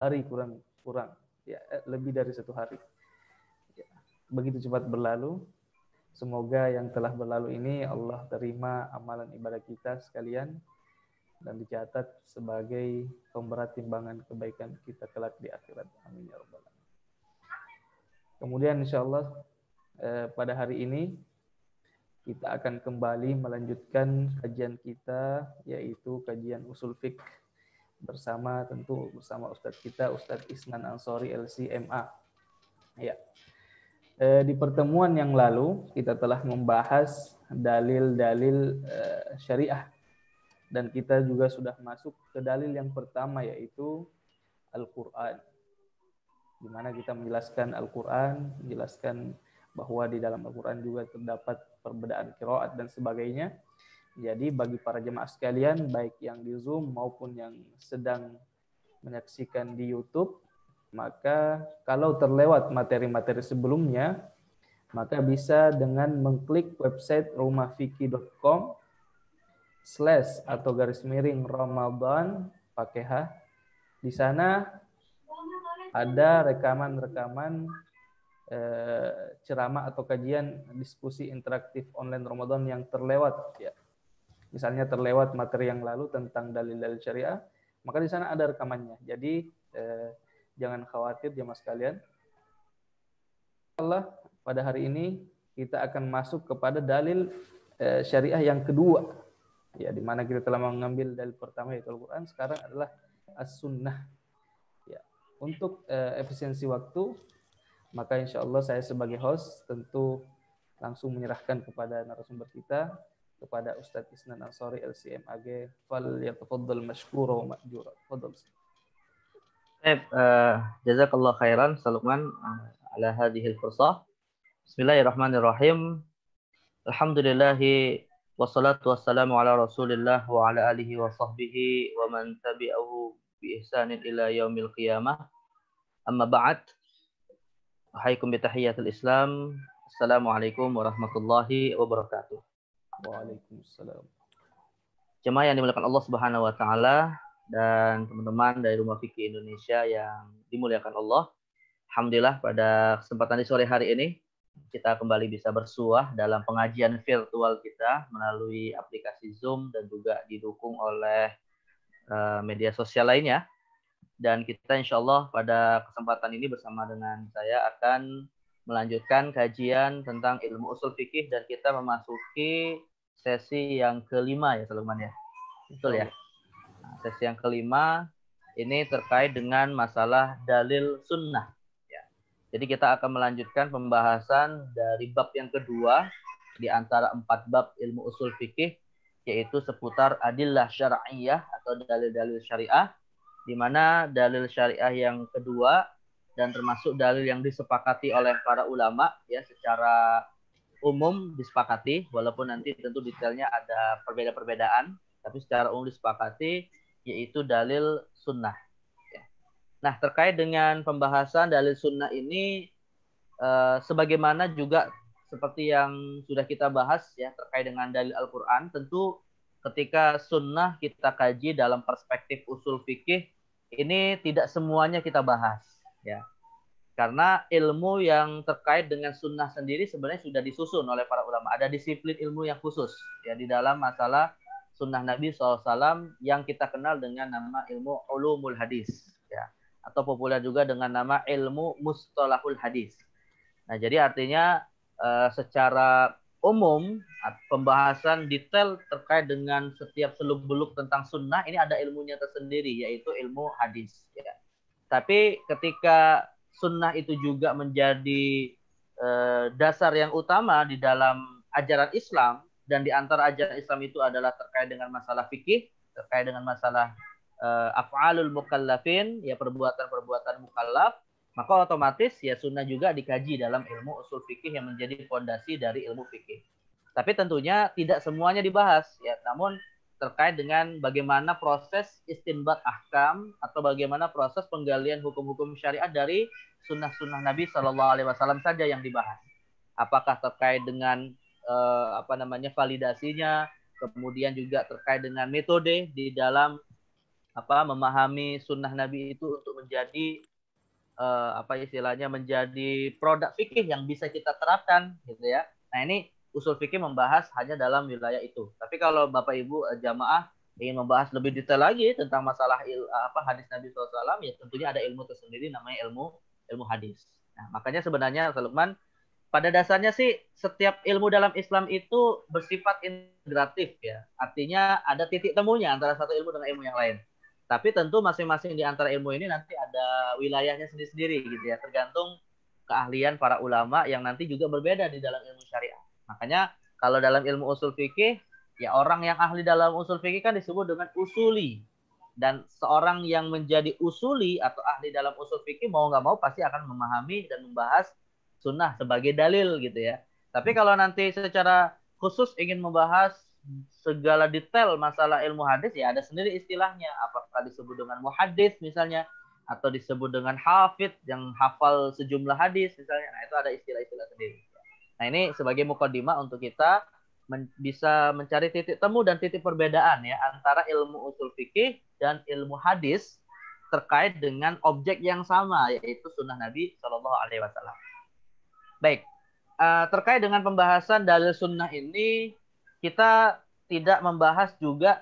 hari kurang kurang ya, lebih dari 1 hari. Ya, begitu cepat berlalu. Semoga yang telah berlalu ini Allah terima amalan ibadah kita sekalian dan dicatat sebagai pemberat timbangan kebaikan kita kelak di akhirat. Amin ya rabbal alamin. Kemudian insya Allah pada hari ini kita akan kembali melanjutkan kajian kita, yaitu kajian usul fiqh bersama Ustadz kita, Ustadz Isnan Ansori LCMA. Ya. Di pertemuan yang lalu kita telah membahas dalil-dalil syariah, dan kita juga sudah masuk ke dalil yang pertama, yaitu Al-Quran, di mana kita menjelaskan Al-Quran, menjelaskan bahwa di dalam Al-Quran juga terdapat perbedaan qiraat dan sebagainya. Jadi bagi para jemaah sekalian, baik yang di Zoom maupun yang sedang menyaksikan di YouTube, maka kalau terlewat materi-materi sebelumnya, maka bisa dengan mengklik website rumahfikih.com /Ramadan pakai H. Di sana ada rekaman-rekaman ceramah atau kajian diskusi interaktif online Ramadan yang terlewat, ya. Misalnya terlewat materi yang lalu tentang dalil-dalil syariah, maka di sana ada rekamannya. Jadi jangan khawatir jemaah sekalian. Allah pada hari ini kita akan masuk kepada dalil syariah yang kedua, ya, di mana kita telah mengambil dalil pertama yaitu Al-Quran, sekarang adalah As-Sunnah. Ya. Untuk efisiensi waktu, maka insya Allah saya sebagai host tentu langsung menyerahkan kepada narasumber kita, kepada Ustadz Isnan Ansori LCMAG. Fal yatafaddal mashkura wa ma'jura. Tafadhal. Baik, jazakallah khairan Salukman ala hadhil fursah. Bismillahirrahmanirrahim. Alhamdulillahi wassalatu wassalamu ala Rasulillah wa ala alihi wa sahbihi wa man tabi'ahu bi ihsanin ila yaumil qiyamah. Amma ba'd. Wahaikum bi tahiyatul Islam. Assalamualaikum warahmatullahi wabarakatuh. Waalaikumsalam. Jemaah yang dimuliakan Allah Subhanahu wa taala dan teman-teman dari Rumah Fikih Indonesia yang dimuliakan Allah. Alhamdulillah pada kesempatan di sore hari ini kita kembali bisa bersuah dalam pengajian virtual kita melalui aplikasi Zoom dan juga didukung oleh media sosial lainnya. Dan kita insya Allah pada kesempatan ini bersama dengan saya akan melanjutkan kajian tentang ilmu usul fikih, dan kita memasuki sesi yang kelima ya Salman ya. Betul ya? Nah, sesi yang kelima ini terkait dengan masalah dalil sunnah. Ya. Jadi kita akan melanjutkan pembahasan dari bab yang kedua di antara 4 bab ilmu usul fikih, yaitu seputar adillah syar'iyah atau dalil-dalil syariah, di mana dalil syariah yang kedua dan termasuk dalil yang disepakati oleh para ulama ya secara umum disepakati, walaupun nanti tentu detailnya ada perbedaan-perbedaan, tapi secara umum disepakati yaitu dalil sunnah. Nah, terkait dengan pembahasan dalil sunnah ini, sebagaimana juga seperti yang sudah kita bahas ya terkait dengan dalil Al-Quran, tentu ketika sunnah kita kaji dalam perspektif usul fikih, ini tidak semuanya kita bahas ya. Karena ilmu yang terkait dengan sunnah sendiri sebenarnya sudah disusun oleh para ulama. Ada disiplin ilmu yang khusus ya di dalam masalah sunnah Nabi SAW yang kita kenal dengan nama ilmu ulumul hadis ya, atau populer juga dengan nama ilmu mustalahul hadis. Nah, jadi artinya secara umum pembahasan detail terkait dengan setiap seluk-beluk tentang sunnah ini ada ilmunya tersendiri, yaitu ilmu hadis ya. Tapi ketika sunnah itu juga menjadi dasar yang utama di dalam ajaran Islam, dan di antara ajaran Islam itu adalah terkait dengan masalah fikih, terkait dengan masalah af'alul mukallafin, ya perbuatan-perbuatan mukallaf, maka otomatis ya sunnah juga dikaji dalam ilmu usul fikih yang menjadi fondasi dari ilmu fikih. Tapi tentunya tidak semuanya dibahas ya, namun terkait dengan bagaimana proses istinbat ahkam atau bagaimana proses penggalian hukum-hukum syariat dari sunnah-sunnah Nabi Shallallahu Alaihi Wasallam saja yang dibahas. Apakah terkait dengan validasinya, kemudian juga terkait dengan metode di dalam memahami sunnah Nabi itu untuk menjadi apa istilahnya, menjadi produk fikih yang bisa kita terapkan gitu ya. Nah, ini usul fikih membahas hanya dalam wilayah itu. Tapi kalau Bapak Ibu jamaah ingin membahas lebih detail lagi tentang masalah hadis Nabi SAW, ya tentunya ada ilmu tersendiri namanya ilmu hadis. Nah, makanya sebenarnya Lukman, pada dasarnya sih setiap ilmu dalam Islam itu bersifat integratif ya. Artinya ada titik temunya antara satu ilmu dengan ilmu yang lain. Tapi tentu masing-masing di antara ilmu ini nanti ada wilayahnya sendiri-sendiri gitu ya, tergantung keahlian para ulama yang nanti juga berbeda di dalam ilmu syariah. Makanya kalau dalam ilmu usul fikih, ya orang yang ahli dalam usul fikih kan disebut dengan usuli. Dan seorang yang menjadi usuli atau ahli dalam usul fikih mau nggak mau pasti akan memahami dan membahas sunnah sebagai dalil gitu ya. Tapi kalau nanti secara khusus ingin membahas segala detail masalah ilmu hadis, ya ada sendiri istilahnya. Apakah disebut dengan muhaddits misalnya, atau disebut dengan hafidz yang hafal sejumlah hadis misalnya. Nah, itu ada istilah-istilah sendiri. Nah, ini sebagai mukadimah untuk kita bisa mencari titik temu dan titik perbedaan ya antara ilmu usul fikih dan ilmu hadis terkait dengan objek yang sama, yaitu sunnah Nabi Shallallahu Alaihi Wasallam. Baik, terkait dengan pembahasan dalil sunnah ini, kita tidak membahas juga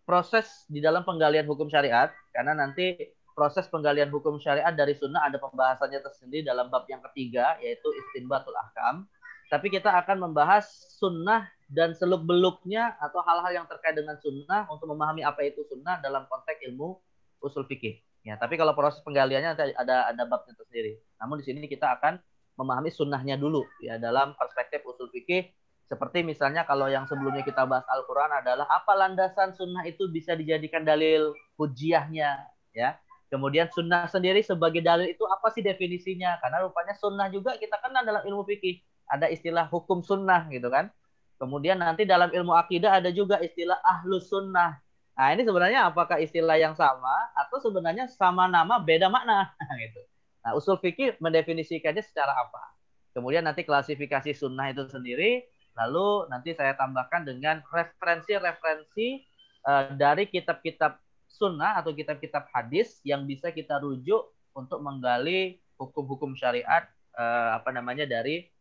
proses di dalam penggalian hukum syariat, karena nanti proses penggalian hukum syariat dari sunnah ada pembahasannya tersendiri dalam bab yang ketiga, yaitu istinbatul ahkam. Tapi kita akan membahas sunnah dan seluk-beluknya atau hal-hal yang terkait dengan sunnah untuk memahami apa itu sunnah dalam konteks ilmu usul fikih. Ya, tapi kalau proses penggaliannya nanti ada babnya tersendiri. Namun di sini kita akan memahami sunnahnya dulu ya dalam perspektif usul fikih. Seperti misalnya kalau yang sebelumnya kita bahas Al-Quran adalah apa landasan sunnah itu bisa dijadikan dalil hujiyahnya ya. Kemudian sunnah sendiri sebagai dalil itu apa sih definisinya? Karena rupanya sunnah juga kita kenal dalam ilmu fikih. Ada istilah hukum sunnah gitu kan. Kemudian nanti dalam ilmu akidah ada juga istilah ahlus sunnah. Nah, ini sebenarnya apakah istilah yang sama atau sebenarnya sama nama beda makna gitu. Nah, usul fikih mendefinisikannya secara apa? Kemudian nanti klasifikasi sunnah itu sendiri, lalu nanti saya tambahkan dengan referensi-referensi dari kitab-kitab sunnah atau kitab-kitab hadis yang bisa kita rujuk untuk menggali hukum-hukum syariat dari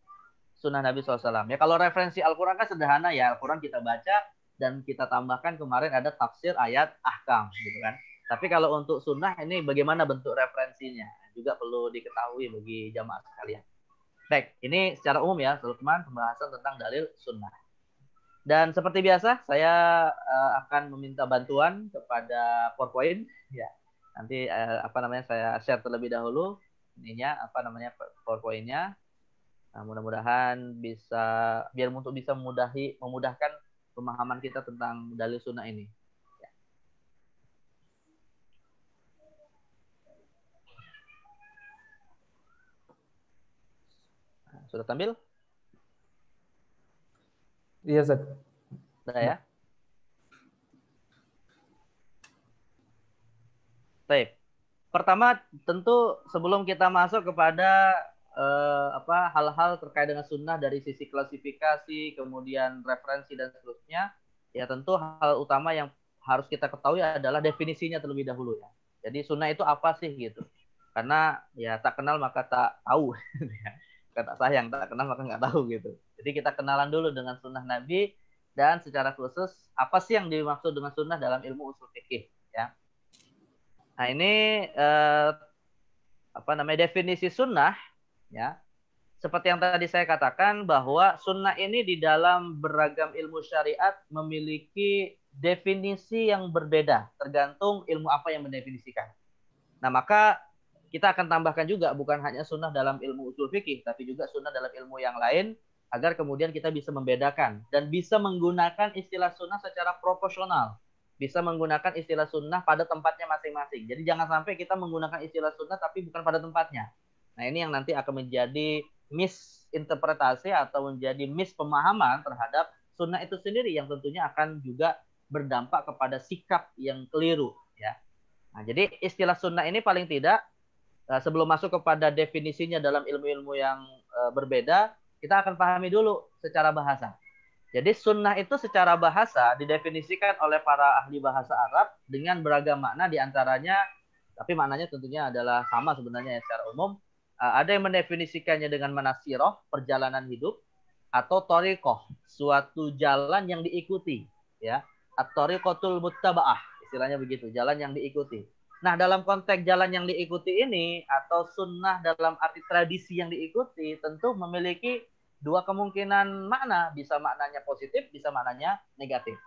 sunnah Nabi SAW. Ya, kalau referensi Al-Quran kan sederhana ya, Al-Quran kita baca dan kita tambahkan kemarin ada tafsir ayat ahkam gitu kan. Tapi kalau untuk sunnah ini bagaimana bentuk referensinya juga perlu diketahui bagi jamaah sekalian. Baik, ini secara umum ya teman-teman pembahasan tentang dalil sunnah. Dan seperti biasa saya akan meminta bantuan kepada PowerPoint ya. Nanti saya share terlebih dahulu ininya PowerPoint-nya. Nah, mudah-mudahan bisa memudahkan pemahaman kita tentang dalil sunnah ini. Ya. Nah, sudah tampil? Iya, Zat. Sudah ya? Baik. Pertama, tentu sebelum kita masuk kepada hal-hal terkait dengan sunnah dari sisi klasifikasi, kemudian referensi dan seterusnya, ya tentu hal utama yang harus kita ketahui adalah definisinya terlebih dahulu ya. Jadi sunnah itu apa sih gitu? Karena ya tak kenal maka tak tahu. Kata sayang, tak kenal maka nggak tahu gitu. Jadi kita kenalan dulu dengan sunnah Nabi dan secara khusus apa sih yang dimaksud dengan sunnah dalam ilmu usul fikih ya. Nah ini definisi sunnah ya, seperti yang tadi saya katakan bahwa sunnah ini di dalam beragam ilmu syariat memiliki definisi yang berbeda tergantung ilmu apa yang mendefinisikan. Nah maka kita akan tambahkan juga bukan hanya sunnah dalam ilmu usul fikih, tapi juga sunnah dalam ilmu yang lain agar kemudian kita bisa membedakan dan bisa menggunakan istilah sunnah secara proporsional. Bisa menggunakan istilah sunnah pada tempatnya masing-masing. Jadi jangan sampai kita menggunakan istilah sunnah tapi bukan pada tempatnya. Nah ini yang nanti akan menjadi misinterpretasi atau menjadi mispemahaman terhadap sunnah itu sendiri yang tentunya akan juga berdampak kepada sikap yang keliru. Ya. Nah, jadi istilah sunnah ini paling tidak sebelum masuk kepada definisinya dalam ilmu-ilmu yang berbeda, kita akan pahami dulu secara bahasa. Jadi sunnah itu secara bahasa didefinisikan oleh para ahli bahasa Arab dengan beragam makna, diantaranya, tapi maknanya tentunya adalah sama sebenarnya ya, secara umum. Ada yang mendefinisikannya dengan manasiroh, perjalanan hidup, atau torikoh, suatu jalan yang diikuti, ya, at-tariqatul muttaba'ah, istilahnya begitu, jalan yang diikuti. Nah, dalam konteks jalan yang diikuti ini atau sunnah dalam arti tradisi yang diikuti tentu memiliki dua kemungkinan makna, bisa maknanya positif, bisa maknanya negatif.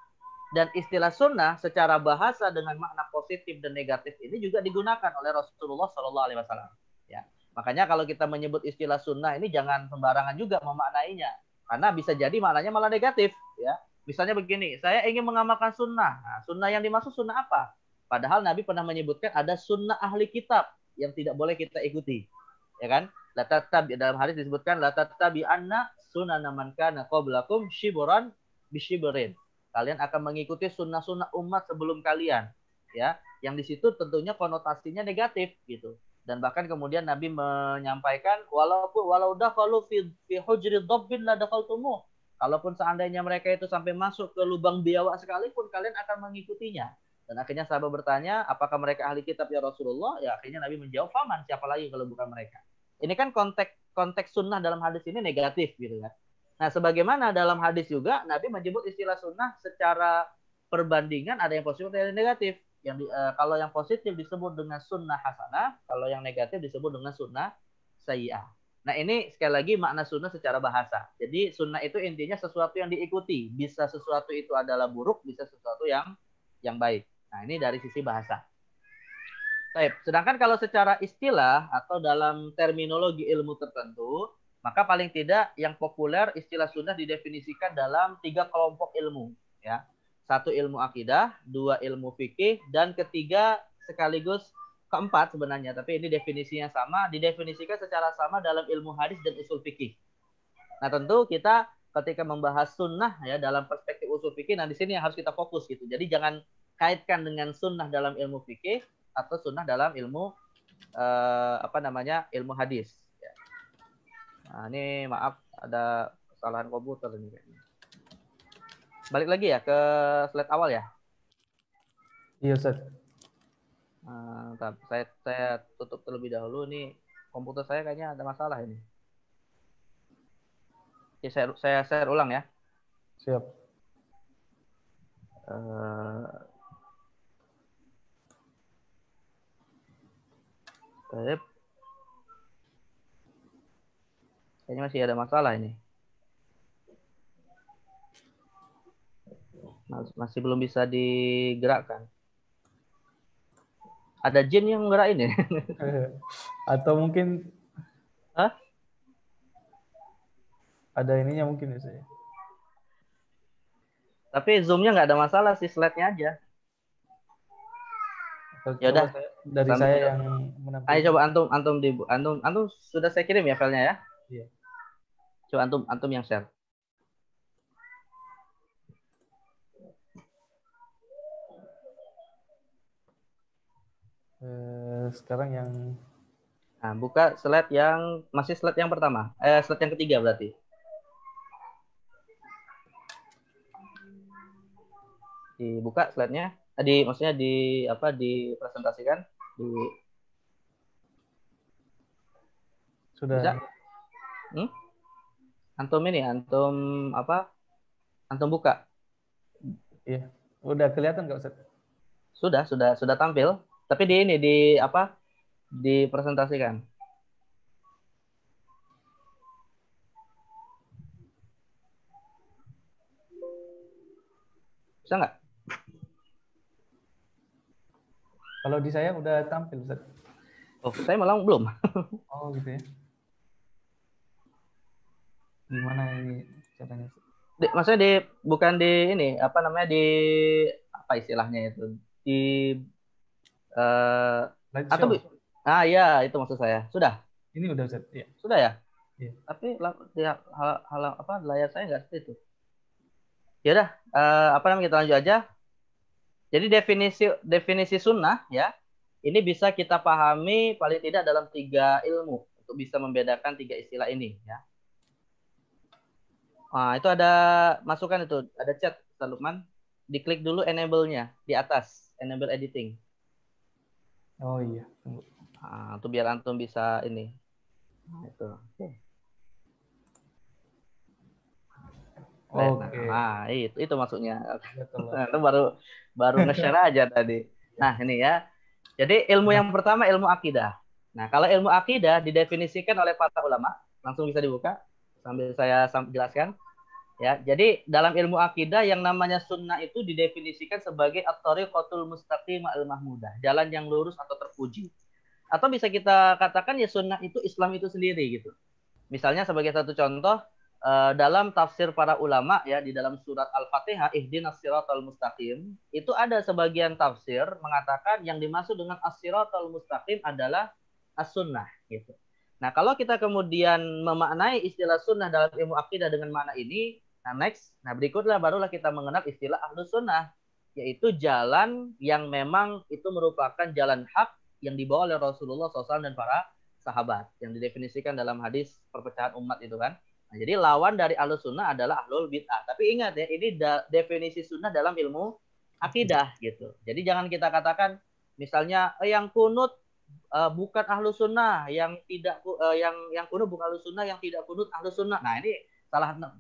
Dan istilah sunnah secara bahasa dengan makna positif dan negatif ini juga digunakan oleh Rasulullah Shallallahu Alaihi Wasallam. Ya, makanya kalau kita menyebut istilah sunnah ini jangan sembarangan juga memaknainya, karena bisa jadi maknanya malah negatif. Ya, misalnya begini, saya ingin mengamalkan sunnah. Nah, sunnah yang dimaksud sunnah apa? Padahal Nabi pernah menyebutkan ada sunnah ahli kitab yang tidak boleh kita ikuti, ya kan? Dalam hadis disebutkan la tattabi anna sunana man kana qablakum shibran bishibrin. Kalian akan mengikuti sunnah-sunnah umat sebelum kalian, ya. Yang di situ tentunya konotasinya negatif gitu. Dan bahkan kemudian Nabi menyampaikan walau dakhalu fi hujri dhabbin la dakhaltumuh. Kalaupun seandainya mereka itu sampai masuk ke lubang biawak sekalipun kalian akan mengikutinya. Dan akhirnya sahabat bertanya, apakah mereka ahli kitab ya Rasulullah? Ya akhirnya Nabi menjawab, faman, siapa lagi kalau bukan mereka. Ini kan konteks sunnah dalam hadis ini negatif gitu kan. Nah, sebagaimana dalam hadis juga Nabi menyebut istilah sunnah secara perbandingan ada yang positif dan yang negatif. Kalau yang positif disebut dengan sunnah hasanah, kalau yang negatif disebut dengan sunnah sayyi'ah. Nah, ini sekali lagi makna sunnah secara bahasa. Jadi sunnah itu intinya sesuatu yang diikuti. Bisa sesuatu itu adalah buruk, bisa sesuatu yang baik. Nah, ini dari sisi bahasa. Baik, sedangkan kalau secara istilah atau dalam terminologi ilmu tertentu, maka paling tidak yang populer istilah sunnah didefinisikan dalam 3 kelompok ilmu. Ya. 1 ilmu akidah, 2 ilmu fikih, dan ketiga sekaligus keempat sebenarnya, tapi ini definisinya sama, didefinisikan secara sama dalam ilmu hadis dan usul fikih. Nah, tentu kita ketika membahas sunnah ya dalam perspektif usul fikih, nah di sini harus kita fokus gitu. Jadi jangan kaitkan dengan sunnah dalam ilmu fikih atau sunnah dalam ilmu ilmu hadis. Ya. Nah, ini maaf ada kesalahan komputer ini kayaknya. Balik lagi ya ke slide awal ya. Iya, Ustaz. Saya tutup terlebih dahulu nih, komputer saya kayaknya ada masalah ini. Oke, saya share ulang ya. Siap. Kayaknya masih ada masalah ini. Masih belum bisa digerakkan. Ada jin yang gerak ini. Atau mungkin Hah? Ada ininya mungkin ya saya. Tapi zoom-nya nggak ada masalah sih, slide-nya aja. Ya udah, dari saya yang menampilkan. Ayo coba antum sudah saya kirim ya filenya ya. Iya. Coba antum yang share. Sekarang yang buka slide yang slide yang pertama. Slide yang ketiga berarti. Dibuka slide-nya. Maksudnya dipresentasikan sudah. Bisa? Antum buka. Iya. Udah kelihatan nggak Ustaz? Sudah tampil. Tapi dipresentasikan. Bisa nggak? Kalau di saya udah tampil, Ustaz. Oh, saya malah belum. Oh, gitu ya. Gimana ini caranya? Maksudnya bukan di ini, apa istilahnya itu? Iya, itu maksud saya. Sudah? Ini udah, Ustaz. Ya. Sudah ya? Iya. Tapi layar saya nggak seperti itu. Ya udah, kita lanjut aja. Jadi definisi sunnah ya, ini bisa kita pahami paling tidak dalam 3 ilmu untuk bisa membedakan 3 istilah ini ya. Nah, itu ada masukan itu, ada chat Ustaz Lukman. Diklik dulu enable-nya di atas, enable editing. Oh iya, tunggu. Nah, itu biar antum bisa ini. Nah, itu. Oke. Oke. Nah, itu maksudnya. Betul. Itu baru nge-share aja tadi. Nah, ini ya. Jadi ilmu yang pertama ilmu akidah. Nah, kalau ilmu akidah didefinisikan oleh para ulama, langsung bisa dibuka sambil saya jelaskan. Ya, jadi dalam ilmu akidah yang namanya sunnah itu didefinisikan sebagai at-thariqatul mustaqim al-mahmudah, jalan yang lurus atau terpuji. Atau bisa kita katakan ya sunnah itu Islam itu sendiri gitu. Misalnya sebagai satu contoh dalam tafsir para ulama ya di dalam surat Al-Fatihah ihdinas siratal mustaqim itu ada sebagian tafsir mengatakan yang dimaksud dengan as-siratal mustaqim adalah as-sunnah gitu. Nah, kalau kita kemudian memaknai istilah sunnah dalam ilmu akidah dengan makna ini, nah berikutlah barulah kita mengenal istilah ahlus sunnah, yaitu jalan yang memang itu merupakan jalan hak yang dibawa oleh Rasulullah SAW dan para sahabat yang didefinisikan dalam hadis perpecahan umat itu kan. Nah, jadi lawan dari ahlus sunnah adalah ahlul bid'ah. Tapi ingat ya, ini definisi sunnah dalam ilmu akidah gitu. Jadi jangan kita katakan misalnya yang kunut bukan ahlus sunnah, yang tidak yang kunut bukan ahlus sunnah, yang tidak kunut ahlus sunnah. Nah, ini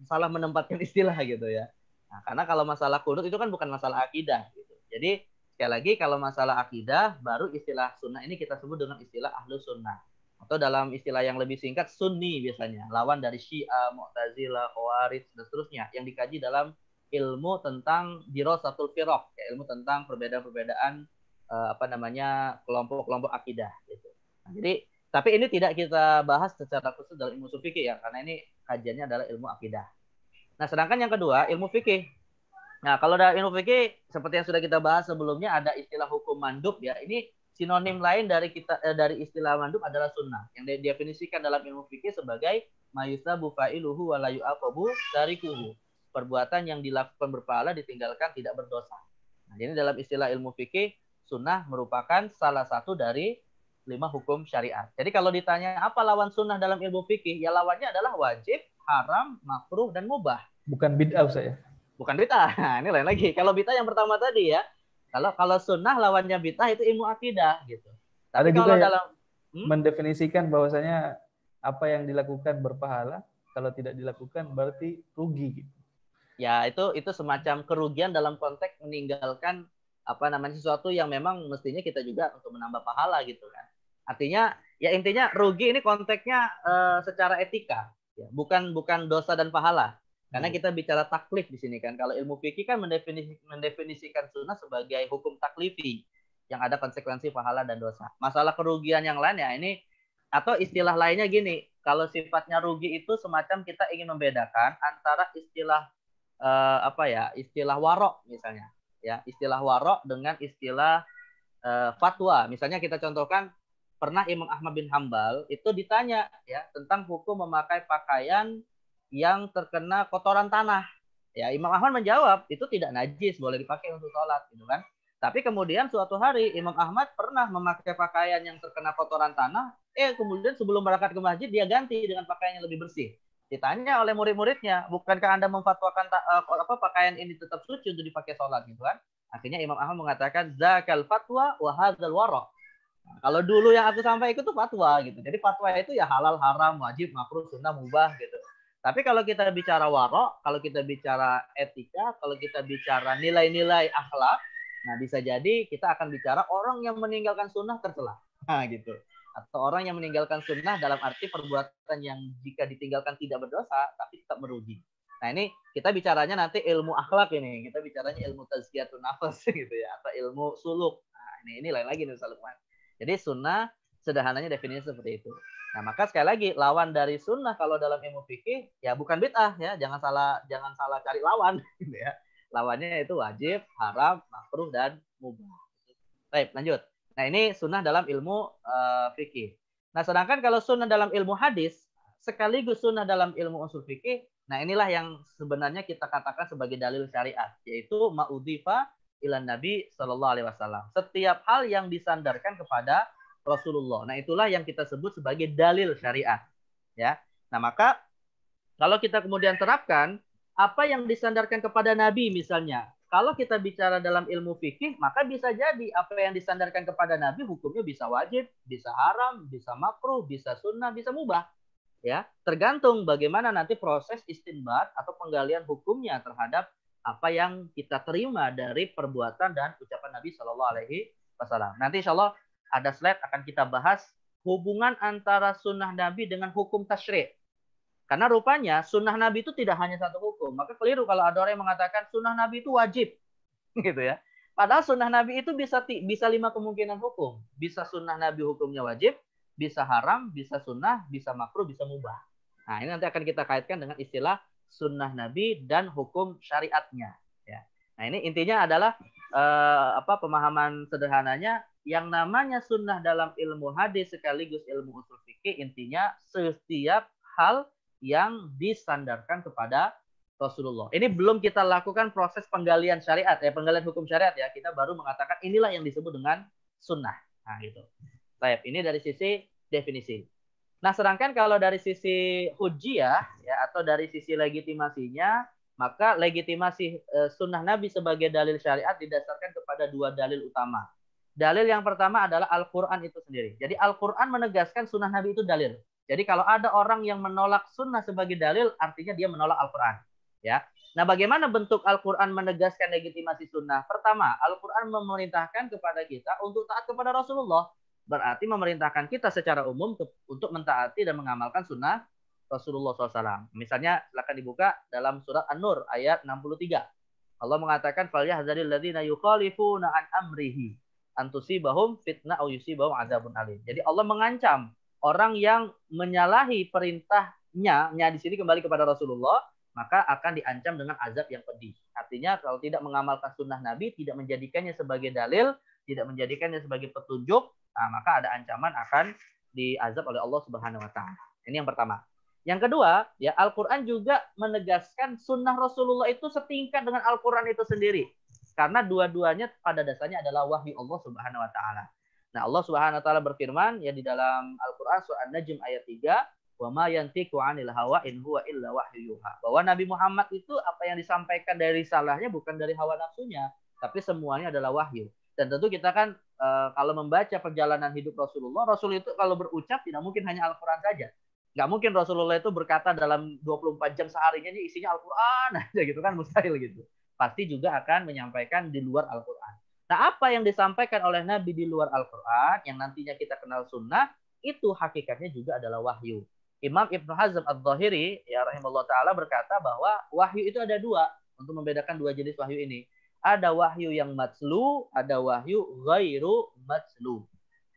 salah menempatkan istilah gitu ya. Nah, karena kalau masalah kunut itu kan bukan masalah akidah gitu. Jadi sekali lagi kalau masalah akidah baru istilah sunnah ini kita sebut dengan istilah ahlus sunnah. Atau dalam istilah yang lebih singkat sunni biasanya, lawan dari Syiah, Mu'tazilah, Khawarij dan seterusnya yang dikaji dalam ilmu tentang dirasatul firaq, ya, ilmu tentang perbedaan-perbedaan kelompok-kelompok akidah gitu. Nah, jadi tapi ini tidak kita bahas secara khusus dalam ilmu ushul fikih ya, karena ini kajiannya adalah ilmu akidah. Nah, sedangkan yang kedua ilmu fikih. Nah, kalau dalam ilmu fikih seperti yang sudah kita bahas sebelumnya ada istilah hukum mandub ya. Ini sinonim lain dari istilah mandub adalah sunnah yang didefinisikan dalam ilmu fikih sebagai mayusabu fa'iluhu wa la yu'aqabu tarikuhu. Perbuatan yang dilakukan berpahala ditinggalkan tidak berdosa. Nah, ini dalam istilah ilmu fikih sunnah merupakan salah satu dari 5 hukum syariat. Jadi kalau ditanya apa lawan sunnah dalam ilmu fikih, ya lawannya adalah wajib, haram, makruh, dan mubah. Bukan bid'ah saya. Bukan bid'ah. Nah, ini lain lagi. Kalau bid'ah yang pertama tadi ya. Kalau sunnah lawannya bid'ah itu ilmu akidah gitu. Tapi Ada kalau juga yang dalam mendefinisikan bahwasanya apa yang dilakukan berpahala, kalau tidak dilakukan berarti rugi gitu. Ya, itu semacam kerugian dalam konteks meninggalkan sesuatu yang memang mestinya kita juga untuk menambah pahala gitu kan. Artinya ya intinya rugi ini konteksnya secara etika ya, bukan dosa dan pahala. Karena kita bicara taklif di sini kan. Kalau ilmu fikih kan mendefinisikan sunnah sebagai hukum taklifi yang ada konsekuensi pahala dan dosa. Masalah kerugian yang lain ya ini atau istilah lainnya gini, kalau sifatnya rugi itu semacam kita ingin membedakan antara istilah istilah warok misalnya ya, istilah warok dengan istilah fatwa. Misalnya kita contohkan pernah Imam Ahmad bin Hambal itu ditanya ya tentang hukum memakai pakaian yang terkena kotoran tanah. Ya, Imam Ahmad menjawab itu tidak najis, boleh dipakai untuk sholat gitu kan. Tapi kemudian suatu hari Imam Ahmad pernah memakai pakaian yang terkena kotoran tanah, kemudian sebelum berangkat ke masjid dia ganti dengan pakaian yang lebih bersih. Ditanya oleh murid-muridnya, bukankah Anda memfatwakan pakaian ini tetap suci untuk dipakai sholat gitu kan? Akhirnya Imam Ahmad mengatakan zakal fatwa wa hadzal wara'. Nah, kalau dulu yang aku sampaikan itu fatwa gitu. Jadi fatwa itu ya halal, haram, wajib, makruh, sunnah, mubah gitu. Tapi kalau kita bicara wara', kalau kita bicara etika, kalau kita bicara nilai-nilai akhlak, nah bisa jadi kita akan bicara orang yang meninggalkan sunnah tercela. Nah gitu. Atau orang yang meninggalkan sunnah dalam arti perbuatan yang jika ditinggalkan tidak berdosa tapi tetap merugi. Nah ini kita bicaranya nanti ilmu akhlak ini, kita bicaranya ilmu tazkiyatun nafas gitu ya, atau ilmu suluk. Nah ini lain lagi nih Ustaz Lukman. Jadi sunnah sederhananya definisinya seperti itu. Nah maka sekali lagi lawan dari sunnah kalau dalam ilmu fikih ya bukan bid'ah ya, jangan salah cari lawan gitu ya. Lawannya itu wajib, haram, makruh dan mubah. Baik lanjut. Nah ini sunnah dalam ilmu fikih. Nah sedangkan kalau sunnah dalam ilmu hadis sekaligus sunnah dalam ilmu usul fikih, nah inilah yang sebenarnya kita katakan sebagai dalil syariat, yaitu ma'udhifa ilan Nabi Shallallahu Alaihi Wasallam. Setiap hal yang disandarkan kepada Rasulullah. Nah itulah yang kita sebut sebagai dalil syariat. Ya. Nah maka Kalau kita kemudian terapkan apa yang disandarkan kepada Nabi misalnya. Kalau kita bicara dalam ilmu fikih, maka bisa jadi apa yang disandarkan kepada Nabi hukumnya bisa wajib, bisa haram, bisa makruh, bisa sunnah, bisa mubah. Ya, tergantung bagaimana nanti proses istinbat atau penggalian hukumnya terhadap apa yang kita terima dari perbuatan dan ucapan Nabi Shallallahu Alaihi Wasallam. Nanti insya Allah ada slide akan kita bahas hubungan antara sunnah Nabi dengan hukum tasyri'. Karena rupanya sunnah Nabi itu tidak hanya satu hukum. Maka keliru kalau ada orang yang mengatakan sunnah Nabi itu wajib, gitu ya. Padahal sunnah Nabi itu bisa 5 kemungkinan hukum. Bisa sunnah Nabi hukumnya wajib, bisa haram, bisa sunnah, bisa makruh, bisa mubah. Nah, ini nanti akan kita kaitkan dengan istilah sunnah Nabi dan hukum syariatnya. Ya. Nah, ini intinya adalah pemahaman sederhananya yang namanya sunnah dalam ilmu hadis sekaligus ilmu usul fikih, intinya setiap hal yang disandarkan kepada Rasulullah. Ini belum kita lakukan proses penggalian syariat, penggalian hukum syariat ya. Kita baru mengatakan inilah yang disebut dengan sunnah. Nah, gitu. Baik, ini dari sisi definisi. Nah, sedangkan kalau dari sisi hujjiyah ya atau dari sisi legitimasinya, maka legitimasi sunnah Nabi sebagai dalil syariat didasarkan kepada 2 dalil utama. Dalil yang pertama adalah Al-Quran itu sendiri. Jadi Al-Quran menegaskan sunnah Nabi itu dalil. Jadi kalau ada orang yang menolak sunnah sebagai dalil, artinya dia menolak Al-Quran. Ya. Nah, bagaimana bentuk Al-Quran menegaskan legitimasi sunnah? Pertama, Al-Quran memerintahkan kepada kita untuk taat kepada Rasulullah. Berarti memerintahkan kita secara umum untuk mentaati dan mengamalkan sunnah Rasulullah SAW. Misalnya, silakan dibuka dalam surat An-Nur ayat 63. Allah mengatakan, فَلْيَحْذَرِ الَّذِينَ يُخَالِفُونَ عَنْ أَمْرِهِ أَنْ تُصِيبَهُمْ فِتْنَةٌ أَوْ يُصِيبَهُمْ عَذَابٌ أَلِيمٌ. Jadi Allah mengancam orang yang menyalahi perintahnya, di sini kembali kepada Rasulullah, maka akan diancam dengan azab yang pedih. Artinya kalau tidak mengamalkan sunnah Nabi, tidak menjadikannya sebagai dalil, tidak menjadikannya sebagai petunjuk, maka ada ancaman akan diazab oleh Allah Subhanahu wa taala. Ini yang pertama. Yang kedua, ya Al-Qur'an juga menegaskan sunnah Rasulullah itu setingkat dengan Al-Qur'an itu sendiri. Karena dua-duanya pada dasarnya adalah wahyu Allah Subhanahu wa taala. Nah, Allah Subhanahu wa taala berfirman ya di dalam Al-Qur'an surah An-Najm ayat 3, "Wa ma yantiqu 'anil hawa in huwa illa wahyu yuha." Bahwa Nabi Muhammad itu apa yang disampaikan dari risalahnya bukan dari hawa nafsunya, tapi semuanya adalah wahyu. Dan tentu kita kan kalau membaca perjalanan hidup Rasulullah, Rasul itu kalau berucap tidak mungkin hanya Al-Qur'an saja. Nggak mungkin Rasulullah itu berkata dalam 24 jam seharinya ini isinya Al-Qur'an aja gitu kan, mustahil gitu. Pasti juga akan menyampaikan di luar Al-Qur'an. Nah, apa yang disampaikan oleh Nabi di luar Al-Quran, yang nantinya kita kenal sunnah, itu hakikatnya juga adalah wahyu. Imam Ibnu Hazm Adz-Dzahiri, ya rahimahullah ta'ala berkata bahwa wahyu itu ada 2, untuk membedakan 2 jenis wahyu ini. Ada wahyu yang matslu, ada wahyu ghairu matslu.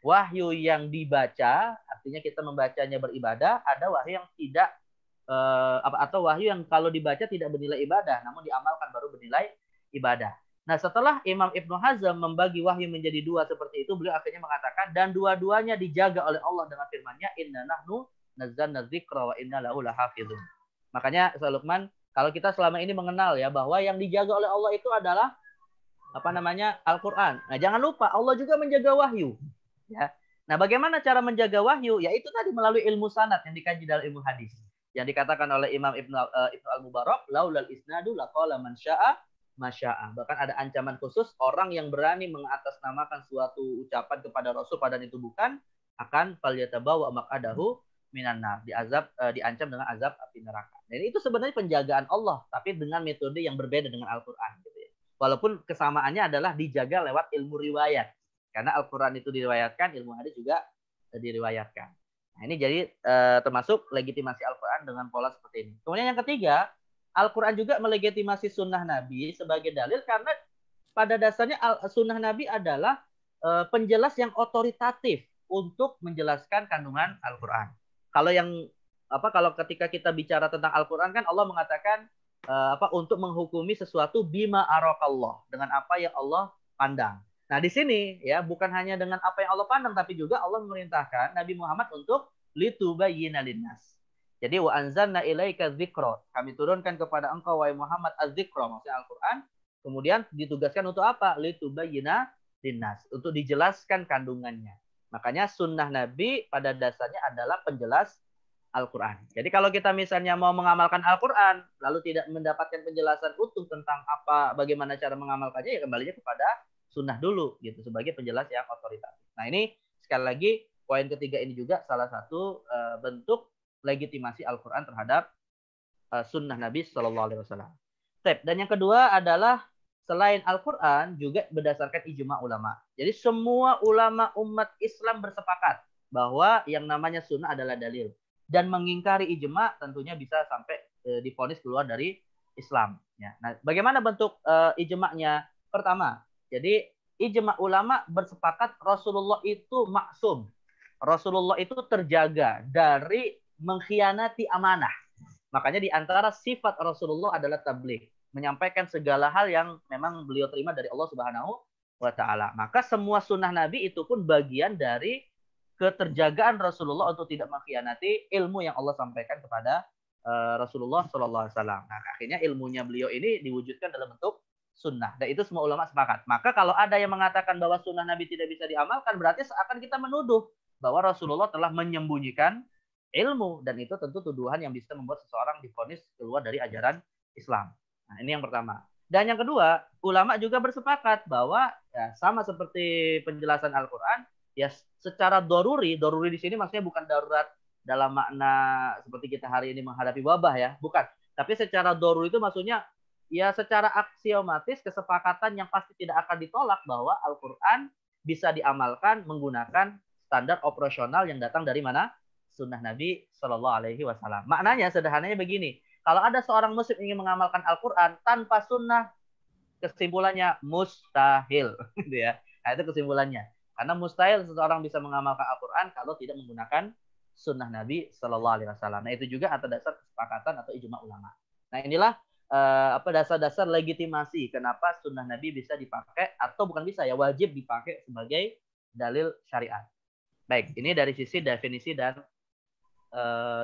Wahyu yang dibaca, artinya kita membacanya beribadah, ada wahyu yang tidak, atau wahyu yang kalau dibaca tidak bernilai ibadah, namun diamalkan baru bernilai ibadah. Nah, setelah Imam Ibnu Hazm membagi wahyu menjadi 2 seperti itu, beliau akhirnya mengatakan dan dua-duanya dijaga oleh Allah dengan firman-Nya, "Inna nahnu nazzalna dzikra wa inna lahu lahafizun." Makanya, Ustaz Lukman, kalau kita selama ini mengenal ya bahwa yang dijaga oleh Allah itu adalah Al-Qur'an. Nah, jangan lupa Allah juga menjaga wahyu. Ya. Nah, bagaimana cara menjaga wahyu? Yaitu tadi melalui ilmu sanad yang dikaji dalam ilmu hadis. Yang dikatakan oleh Imam Ibnu Al-Mubarak, "Laulal isnadu laqala man syaa masya'a." Bahkan ada ancaman khusus, orang yang berani mengatasnamakan suatu ucapan kepada Rasul padahal itu bukan, akan falyatabawa maq'adahu minan nar, diancam dengan azab api neraka. Dan itu sebenarnya penjagaan Allah, tapi dengan metode yang berbeda dengan Al-Qur'an gitu ya. Walaupun kesamaannya adalah dijaga lewat ilmu riwayat. Karena Al-Qur'an itu diriwayatkan, ilmu hadis juga diriwayatkan. Nah, ini jadi termasuk legitimasi Al-Qur'an dengan pola seperti ini. Kemudian yang ketiga, Al-Quran juga melegitimasi sunnah Nabi sebagai dalil karena pada dasarnya sunnah Nabi adalah penjelas yang otoritatif untuk menjelaskan kandungan Al-Quran. Kalau ketika kita bicara tentang Al-Quran kan Allah mengatakan untuk menghukumi sesuatu bima arakallah, dengan apa yang Allah pandang. Nah, di sini ya bukan hanya dengan apa yang Allah pandang, tapi juga Allah memerintahkan Nabi Muhammad untuk litubayyina linnas. Jadi wa anzalna ilaika dzikra. Kami turunkan kepada engkau wahai Muhammad az-dzikra, maksudnya Al-Qur'an. Kemudian ditugaskan untuk apa? Litubayyina linnas, untuk dijelaskan kandungannya. Makanya sunnah Nabi pada dasarnya adalah penjelas Al-Quran. Jadi kalau kita misalnya mau mengamalkan Al-Quran, lalu tidak mendapatkan penjelasan utuh tentang bagaimana cara mengamalkannya, ya kembalinya kepada sunnah dulu, gitu, sebagai penjelas yang otoritatif. Nah ini sekali lagi poin ketiga ini juga salah satu bentuk legitimasi Al-Quran terhadap sunnah Nabi Shallallahu Alaihi Wasallam. Dan yang kedua adalah selain Al-Quran juga berdasarkan ijma ulama. Jadi semua ulama umat Islam bersepakat bahwa yang namanya sunnah adalah dalil. Dan mengingkari ijma tentunya bisa sampai divonis keluar dari Islam. Ya. Nah, bagaimana bentuk ijma'nya? Pertama, jadi ijma ulama bersepakat Rasulullah itu maksum. Rasulullah itu terjaga dari mengkhianati amanah. Makanya di antara sifat Rasulullah adalah tabligh, menyampaikan segala hal yang memang beliau terima dari Allah Subhanahu wa taala. Maka semua sunnah Nabi itu pun bagian dari keterjagaan Rasulullah untuk tidak mengkhianati ilmu yang Allah sampaikan kepada Rasulullah Shallallahu Alaihi Wasallam. Nah, akhirnya ilmunya beliau ini diwujudkan dalam bentuk sunnah. Dan itu semua ulama sepakat. Maka kalau ada yang mengatakan bahwa sunnah Nabi tidak bisa diamalkan, berarti seakan kita menuduh bahwa Rasulullah telah menyembunyikan ilmu. Dan itu tentu tuduhan yang bisa membuat seseorang divonis keluar dari ajaran Islam. Nah, ini yang pertama. Dan yang kedua, ulama juga bersepakat bahwa ya, sama seperti penjelasan Al-Quran, ya secara doruri di sini maksudnya bukan darurat dalam makna seperti kita hari ini menghadapi wabah ya, bukan. Tapi secara doruri itu maksudnya ya secara aksiomatis kesepakatan yang pasti tidak akan ditolak bahwa Al-Quran bisa diamalkan menggunakan standar operasional yang datang dari mana? Sunnah Nabi Shallallahu Alaihi Wasallam. Maknanya sederhananya begini, kalau ada seorang muslim ingin mengamalkan Al-Quran tanpa sunnah, kesimpulannya mustahil, gitu ya. Nah, itu kesimpulannya. Karena mustahil seseorang bisa mengamalkan Al-Quran kalau tidak menggunakan sunnah Nabi Shallallahu Alaihi Wasallam. Nah itu juga atas dasar kesepakatan atau ijma ulama. Nah inilah dasar-dasar legitimasi kenapa sunnah Nabi bisa dipakai atau bukan bisa ya wajib dipakai sebagai dalil syariat. Baik, ini dari sisi definisi dan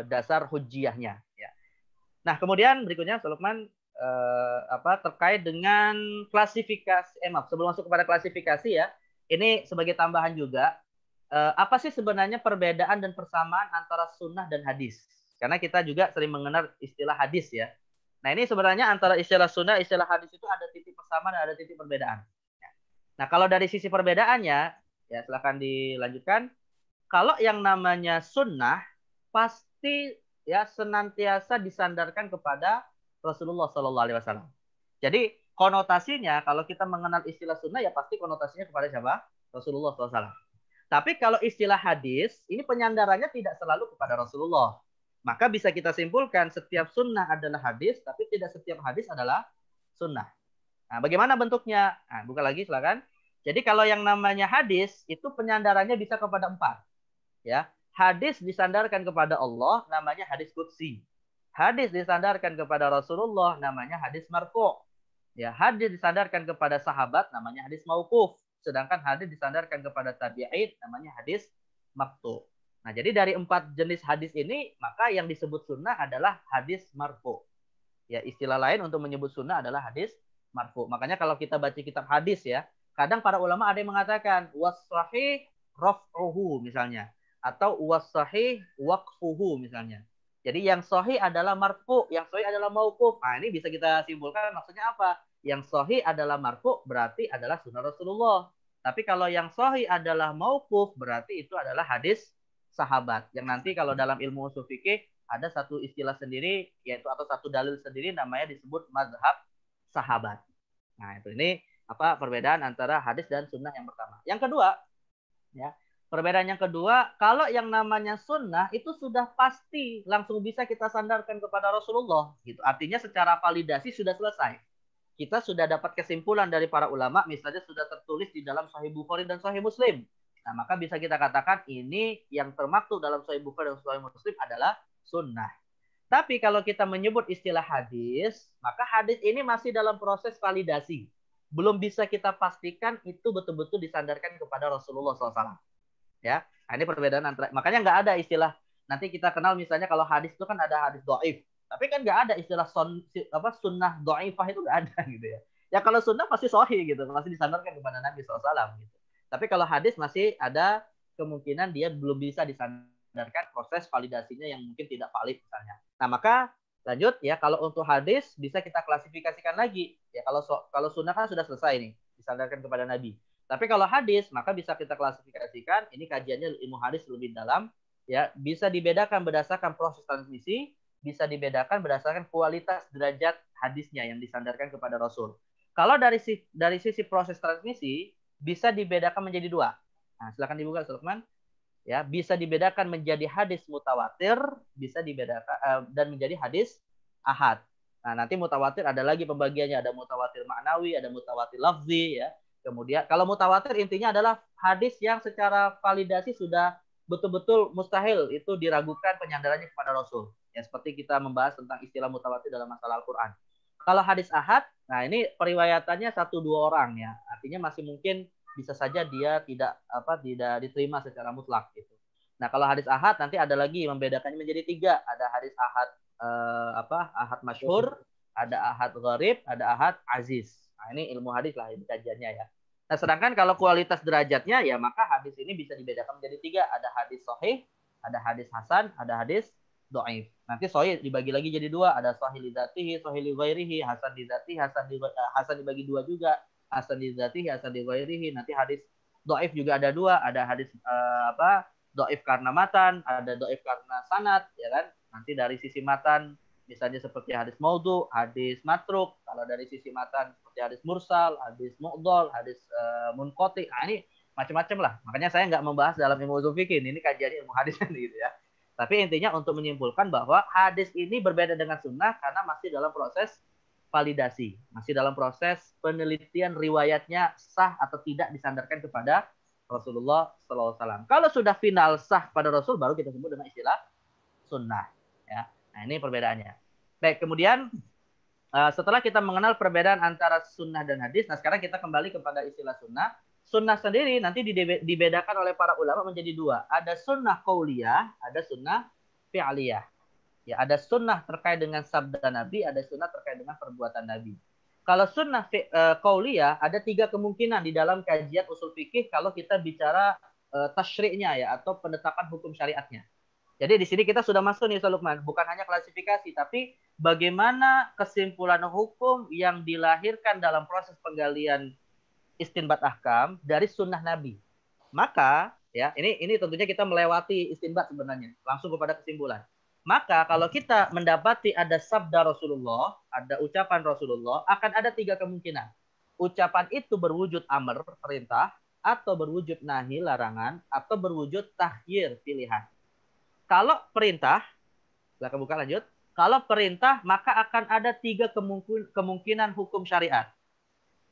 dasar hujjiyahnya. Ya. Nah kemudian berikutnya, Lukman, terkait dengan klasifikasi. Sebelum masuk kepada klasifikasi ya. Ini sebagai tambahan juga, apa sih sebenarnya perbedaan dan persamaan antara sunnah dan hadis? Karena kita juga sering mengenal istilah hadis ya. Nah ini sebenarnya antara istilah sunnah, istilah hadis itu ada titik persamaan dan ada titik perbedaan. Nah kalau dari sisi perbedaannya, ya silakan dilanjutkan. Kalau yang namanya sunnah, pasti ya senantiasa disandarkan kepada Rasulullah Shallallahu Alaihi Wasallam. Jadi konotasinya kalau kita mengenal istilah sunnah ya pasti konotasinya kepada siapa? Rasulullah SAW. Tapi kalau istilah hadis, ini penyandarannya tidak selalu kepada Rasulullah. Maka bisa kita simpulkan setiap sunnah adalah hadis, tapi tidak setiap hadis adalah sunnah. Nah, bagaimana bentuknya? Nah, buka lagi silakan. Jadi kalau yang namanya hadis, itu penyandarannya bisa kepada 4. Ya, hadis disandarkan kepada Allah, namanya hadis qudsi. Hadis disandarkan kepada Rasulullah, namanya hadis marfu'. Ya, hadis disandarkan kepada sahabat namanya hadis mauquf, sedangkan hadis disandarkan kepada tabi'in namanya hadis maqtu'. Nah, jadi dari 4 jenis hadis ini, maka yang disebut sunnah adalah hadis marfu'. Ya, istilah lain untuk menyebut sunnah adalah hadis marfu'. Makanya kalau kita baca kitab hadis ya, kadang para ulama ada yang mengatakan was-sahih raf'uhu misalnya, atau was-sahih waqfuhu misalnya. Jadi yang sahih adalah marfu', yang sahih adalah mauquf. Nah, ini bisa kita simpulkan maksudnya apa? Yang sahih adalah marfu' berarti adalah sunnah Rasulullah. Tapi kalau yang sahih adalah mauquf berarti itu adalah hadis sahabat. Yang nanti kalau dalam ilmu ushul fikih ada satu istilah sendiri yaitu atau satu dalil sendiri namanya disebut mazhab sahabat. Nah, itu ini perbedaan antara hadis dan sunnah yang pertama. Yang kedua, ya. Perbedaan yang kedua, kalau yang namanya sunnah itu sudah pasti langsung bisa kita sandarkan kepada Rasulullah. Gitu. Artinya secara validasi sudah selesai. Kita sudah dapat kesimpulan dari para ulama, misalnya sudah tertulis di dalam Sahih Bukhari dan Sahih Muslim. Nah, maka bisa kita katakan ini yang termaktub dalam Sahih Bukhari dan Sahih Muslim adalah sunnah. Tapi kalau kita menyebut istilah hadis, maka hadis ini masih dalam proses validasi. Belum bisa kita pastikan itu betul-betul disandarkan kepada Rasulullah SAW. Ya, nah, ini perbedaan antara, makanya nggak ada istilah nanti kita kenal misalnya kalau hadis itu kan ada hadis dhaif, tapi kan nggak ada istilah sunnah dhaifah itu nggak ada gitu ya. Ya kalau sunnah pasti sahih gitu, masih disandarkan kepada Nabi SAW gitu. Tapi kalau hadis masih ada kemungkinan dia belum bisa disandarkan disandarkan proses validasinya yang mungkin tidak valid misalnya. Nah, maka lanjut ya, kalau untuk hadis bisa kita klasifikasikan lagi. Ya, kalau sunnah kan sudah selesai nih, disandarkan kepada Nabi. Tapi kalau hadis, maka bisa kita klasifikasikan, ini kajiannya ilmu hadis lebih dalam, ya, bisa dibedakan berdasarkan proses transmisi, bisa dibedakan berdasarkan kualitas derajat hadisnya yang disandarkan kepada Rasul. Kalau dari sisi proses transmisi, bisa dibedakan menjadi dua. Nah, silakan dibuka, Sulaiman. Ya, bisa dibedakan menjadi hadis mutawatir, bisa dibedakan dan menjadi hadis ahad. Nah, nanti mutawatir ada lagi pembagiannya, ada mutawatir maknawi, ada mutawatir lafzi, ya. Kemudian kalau mutawatir intinya adalah hadis yang secara validasi sudah betul-betul mustahil itu diragukan penyandarannya kepada Rasul. Ya, seperti kita membahas tentang istilah mutawatir dalam masalah Al-Qur'an. Kalau hadis ahad, nah ini periwayatannya 1-2 orang ya. Artinya masih mungkin bisa saja dia tidak diterima secara mutlak gitu. Nah, kalau hadis ahad nanti ada lagi membedakannya menjadi 3. Ada hadis ahad ahad masyhur, ada ahad gharib, ada ahad aziz. Nah, ini ilmu hadis lah ini kajiannya ya. Nah, sedangkan kalau kualitas derajatnya ya maka hadis ini bisa dibedakan menjadi 3. Ada hadis sahih, ada hadis hasan, ada hadis dhaif. Nanti sahih dibagi lagi jadi 2. Ada sahih li dzatihi, sahih li ghairihi, hasan li dzatihi, hasan dibagi 2 juga. Hasan li dzatihi, hasan li ghairihi. Nanti hadis dhaif juga ada 2. Ada hadis dhaif karena matan, ada dhaif karena sanad, ya kan? Nanti dari sisi matan misalnya seperti hadis maudhu, hadis matruk. Kalau dari sisi matan seperti hadis mursal, hadis mu'dhal, hadis munqati. Nah, ini macam-macam lah. Makanya saya nggak membahas dalam ilmu ushul fikih. Ini kajian ilmu hadis gitu ya. Tapi intinya untuk menyimpulkan bahwa hadis ini berbeda dengan sunnah karena masih dalam proses validasi, masih dalam proses penelitian riwayatnya sah atau tidak disandarkan kepada Rasulullah SAW. Kalau sudah final sah pada Rasul, baru kita sebut dengan istilah sunnah. Ya. Nah, ini perbedaannya. Baik, kemudian setelah kita mengenal perbedaan antara sunnah dan hadis, nah sekarang kita kembali kepada istilah sunnah. Sunnah sendiri nanti dibedakan oleh para ulama menjadi 2. Ada sunnah qauliyah, ada sunnah fi'liyah. Ya, ada sunnah terkait dengan sabda Nabi, ada sunnah terkait dengan perbuatan Nabi. Kalau sunnah qauliyah ada 3 kemungkinan di dalam kajian usul fikih kalau kita bicara tasyri'nya ya atau penetapan hukum syariatnya. Jadi di sini kita sudah masuk nih Ustaz Lukman, bukan hanya klasifikasi tapi bagaimana kesimpulan hukum yang dilahirkan dalam proses penggalian istinbat ahkam dari sunnah Nabi. Maka ya ini tentunya kita melewati istinbat sebenarnya, langsung kepada kesimpulan. Maka kalau kita mendapati ada sabda Rasulullah, ada ucapan Rasulullah, akan ada 3 kemungkinan. Ucapan itu berwujud amr, perintah, atau berwujud nahi, larangan, atau berwujud tahyir, pilihan. Kalau perintah, silakan buka lanjut. Kalau perintah, maka akan ada 3 kemungkinan hukum syariat.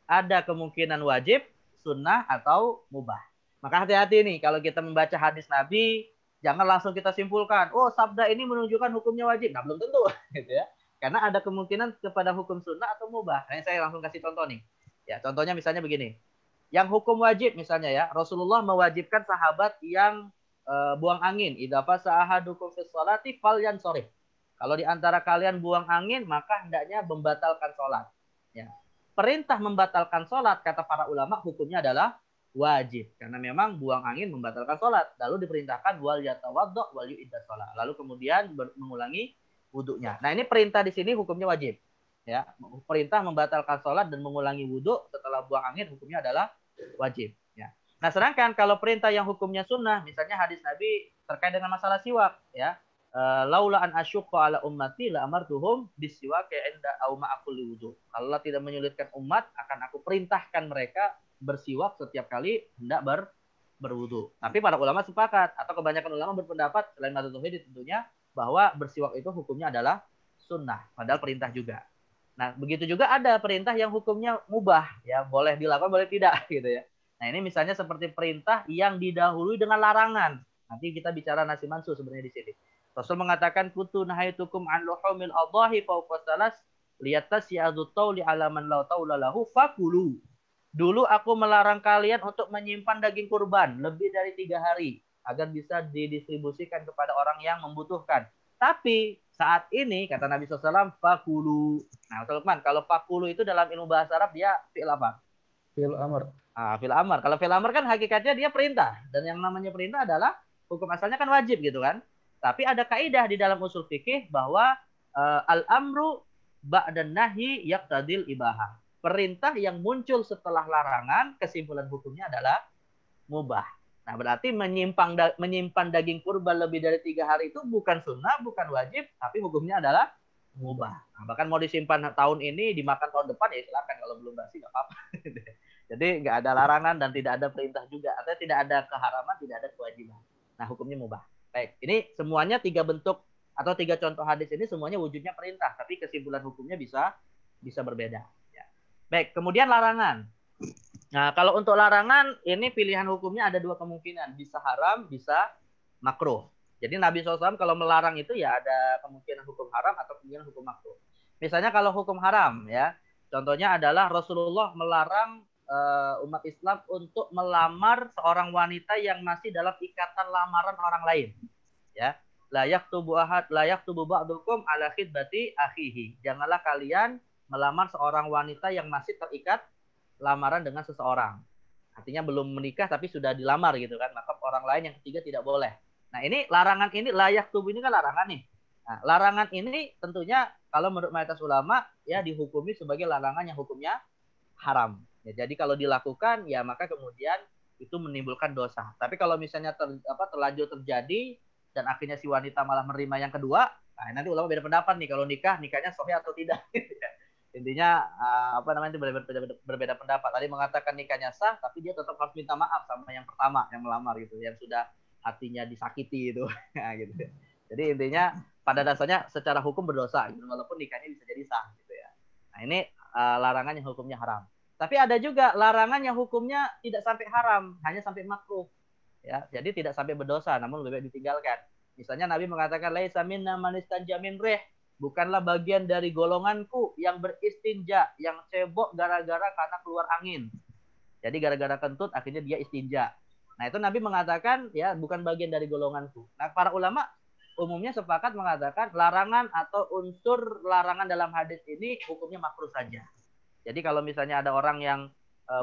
Ada kemungkinan wajib, sunnah, atau mubah. Maka hati-hati nih, kalau kita membaca hadis Nabi, jangan langsung kita simpulkan, oh sabda ini menunjukkan hukumnya wajib. Nah, belum tentu. Gitu ya. Karena ada kemungkinan kepada hukum sunnah atau mubah. Nah, saya langsung kasih contoh nih. Ya, contohnya misalnya begini. Yang hukum wajib misalnya ya, Rasulullah mewajibkan sahabat yang buang angin. Idza fasa ahadukum fi sholati falyansorih. Kalau di antara kalian buang angin, maka hendaknya membatalkan sholat. Ya. Perintah membatalkan sholat, kata para ulama, hukumnya adalah wajib. Karena memang buang angin membatalkan sholat. Lalu diperintahkan wal yatawaddo wal yu'idda sholat. Lalu kemudian mengulangi wudhunya. Nah, ini perintah di sini hukumnya wajib. Ya. Perintah membatalkan sholat dan mengulangi wudhu setelah buang angin hukumnya adalah wajib. Ya. Nah, sedangkan kalau perintah yang hukumnya sunnah, misalnya hadis Nabi terkait dengan masalah siwak, ya, laula an asyqa ala ummati la amartuhum bisiwak inda au ma'akul wudu. Kalau Allah tidak menyulitkan umat, akan aku perintahkan mereka bersiwak setiap kali hendak berwudu. Tapi para ulama sepakat atau kebanyakan ulama berpendapat selain mazhab tauhid tentunya bahwa bersiwak itu hukumnya adalah sunnah, padahal perintah juga. Nah, begitu juga ada perintah yang hukumnya mubah, ya, boleh dilakukan boleh tidak gitu ya. Nah, ini misalnya seperti perintah yang didahului dengan larangan. Nanti kita bicara nasi mansu sebenarnya di sini. Rasul mengatakan kutu nahaitukum an luhumil adhahi fawqa salas liyatasiyadu tauli ala man la taula lahu fakulu. Dulu aku melarang kalian untuk menyimpan daging kurban lebih dari 3 hari agar bisa didistribusikan kepada orang yang membutuhkan. Tapi saat ini kata Nabi SAW fakulu. Nah, Lukman, kalau fakulu itu dalam ilmu bahasa Arab dia fi'il apa? Fi'il amr. Fil amar. Kalau fil amar kan hakikatnya dia perintah. Dan yang namanya perintah adalah hukum asalnya kan wajib gitu kan. Tapi ada kaidah di dalam usul fikih bahwa al-amru ba'dan nahi yaqtadil ibahah. Perintah yang muncul setelah larangan, kesimpulan hukumnya adalah mubah. Nah, berarti menyimpan daging kurban lebih dari 3 hari itu bukan sunnah, bukan wajib, tapi hukumnya adalah mubah. Nah, bahkan mau disimpan tahun ini, dimakan tahun depan, ya silakan. Kalau belum basi, nggak apa-apa. Jadi nggak ada larangan dan tidak ada perintah juga. Artinya tidak ada keharaman, tidak ada kewajiban. Nah, hukumnya mubah. Baik, ini semuanya 3 bentuk atau 3 contoh hadis ini semuanya wujudnya perintah, tapi kesimpulan hukumnya bisa berbeda. Ya. Baik, kemudian larangan. Nah, kalau untuk larangan, ini pilihan hukumnya ada 2 kemungkinan. Bisa haram, bisa makruh. Jadi Nabi SAW kalau melarang itu ya ada kemungkinan hukum haram atau kemungkinan hukum makruh. Misalnya kalau hukum haram ya, contohnya adalah Rasulullah melarang umat Islam untuk melamar seorang wanita yang masih dalam ikatan lamaran orang lain. Ya, layak tubuh ba'dukum ala khidbati akhihi. Janganlah kalian melamar seorang wanita yang masih terikat lamaran dengan seseorang. Artinya belum menikah tapi sudah dilamar gitu kan. Maka orang lain yang ketiga tidak boleh. Nah, ini larangan ini layak tubuh ini kan larangan nih. Nah, larangan ini tentunya kalau menurut mayoritas ulama ya dihukumi sebagai larangan yang hukumnya haram. Ya, jadi kalau dilakukan ya maka kemudian itu menimbulkan dosa. Tapi kalau misalnya terlanjur terjadi dan akhirnya si wanita malah menerima yang kedua, nah nanti ulama beda pendapat nih kalau nikahnya sahih atau tidak. Intinya itu berbeda pendapat. Tadi mengatakan nikahnya sah, tapi dia tetap harus minta maaf sama yang pertama yang melamar gitu, yang sudah hatinya disakiti itu. Nah, gitu. Jadi intinya pada dasarnya secara hukum berdosa, gitu, walaupun nikahnya bisa jadi sah gitu ya. Nah, ini larangan yang hukumnya haram. Tapi ada juga larangan yang hukumnya tidak sampai haram, hanya sampai makruh. Ya, jadi tidak sampai berdosa, namun lebih baik ditinggalkan. Misalnya Nabi mengatakan laisa minna man istanja min rih, bukanlah bagian dari golonganku yang beristinja, yang cebok gara-gara karena keluar angin. Jadi gara-gara kentut akhirnya dia istinja. Nah, itu Nabi mengatakan ya bukan bagian dari golonganku. Nah, para ulama umumnya sepakat mengatakan larangan atau unsur larangan dalam hadis ini hukumnya makruh saja. Jadi kalau misalnya ada orang yang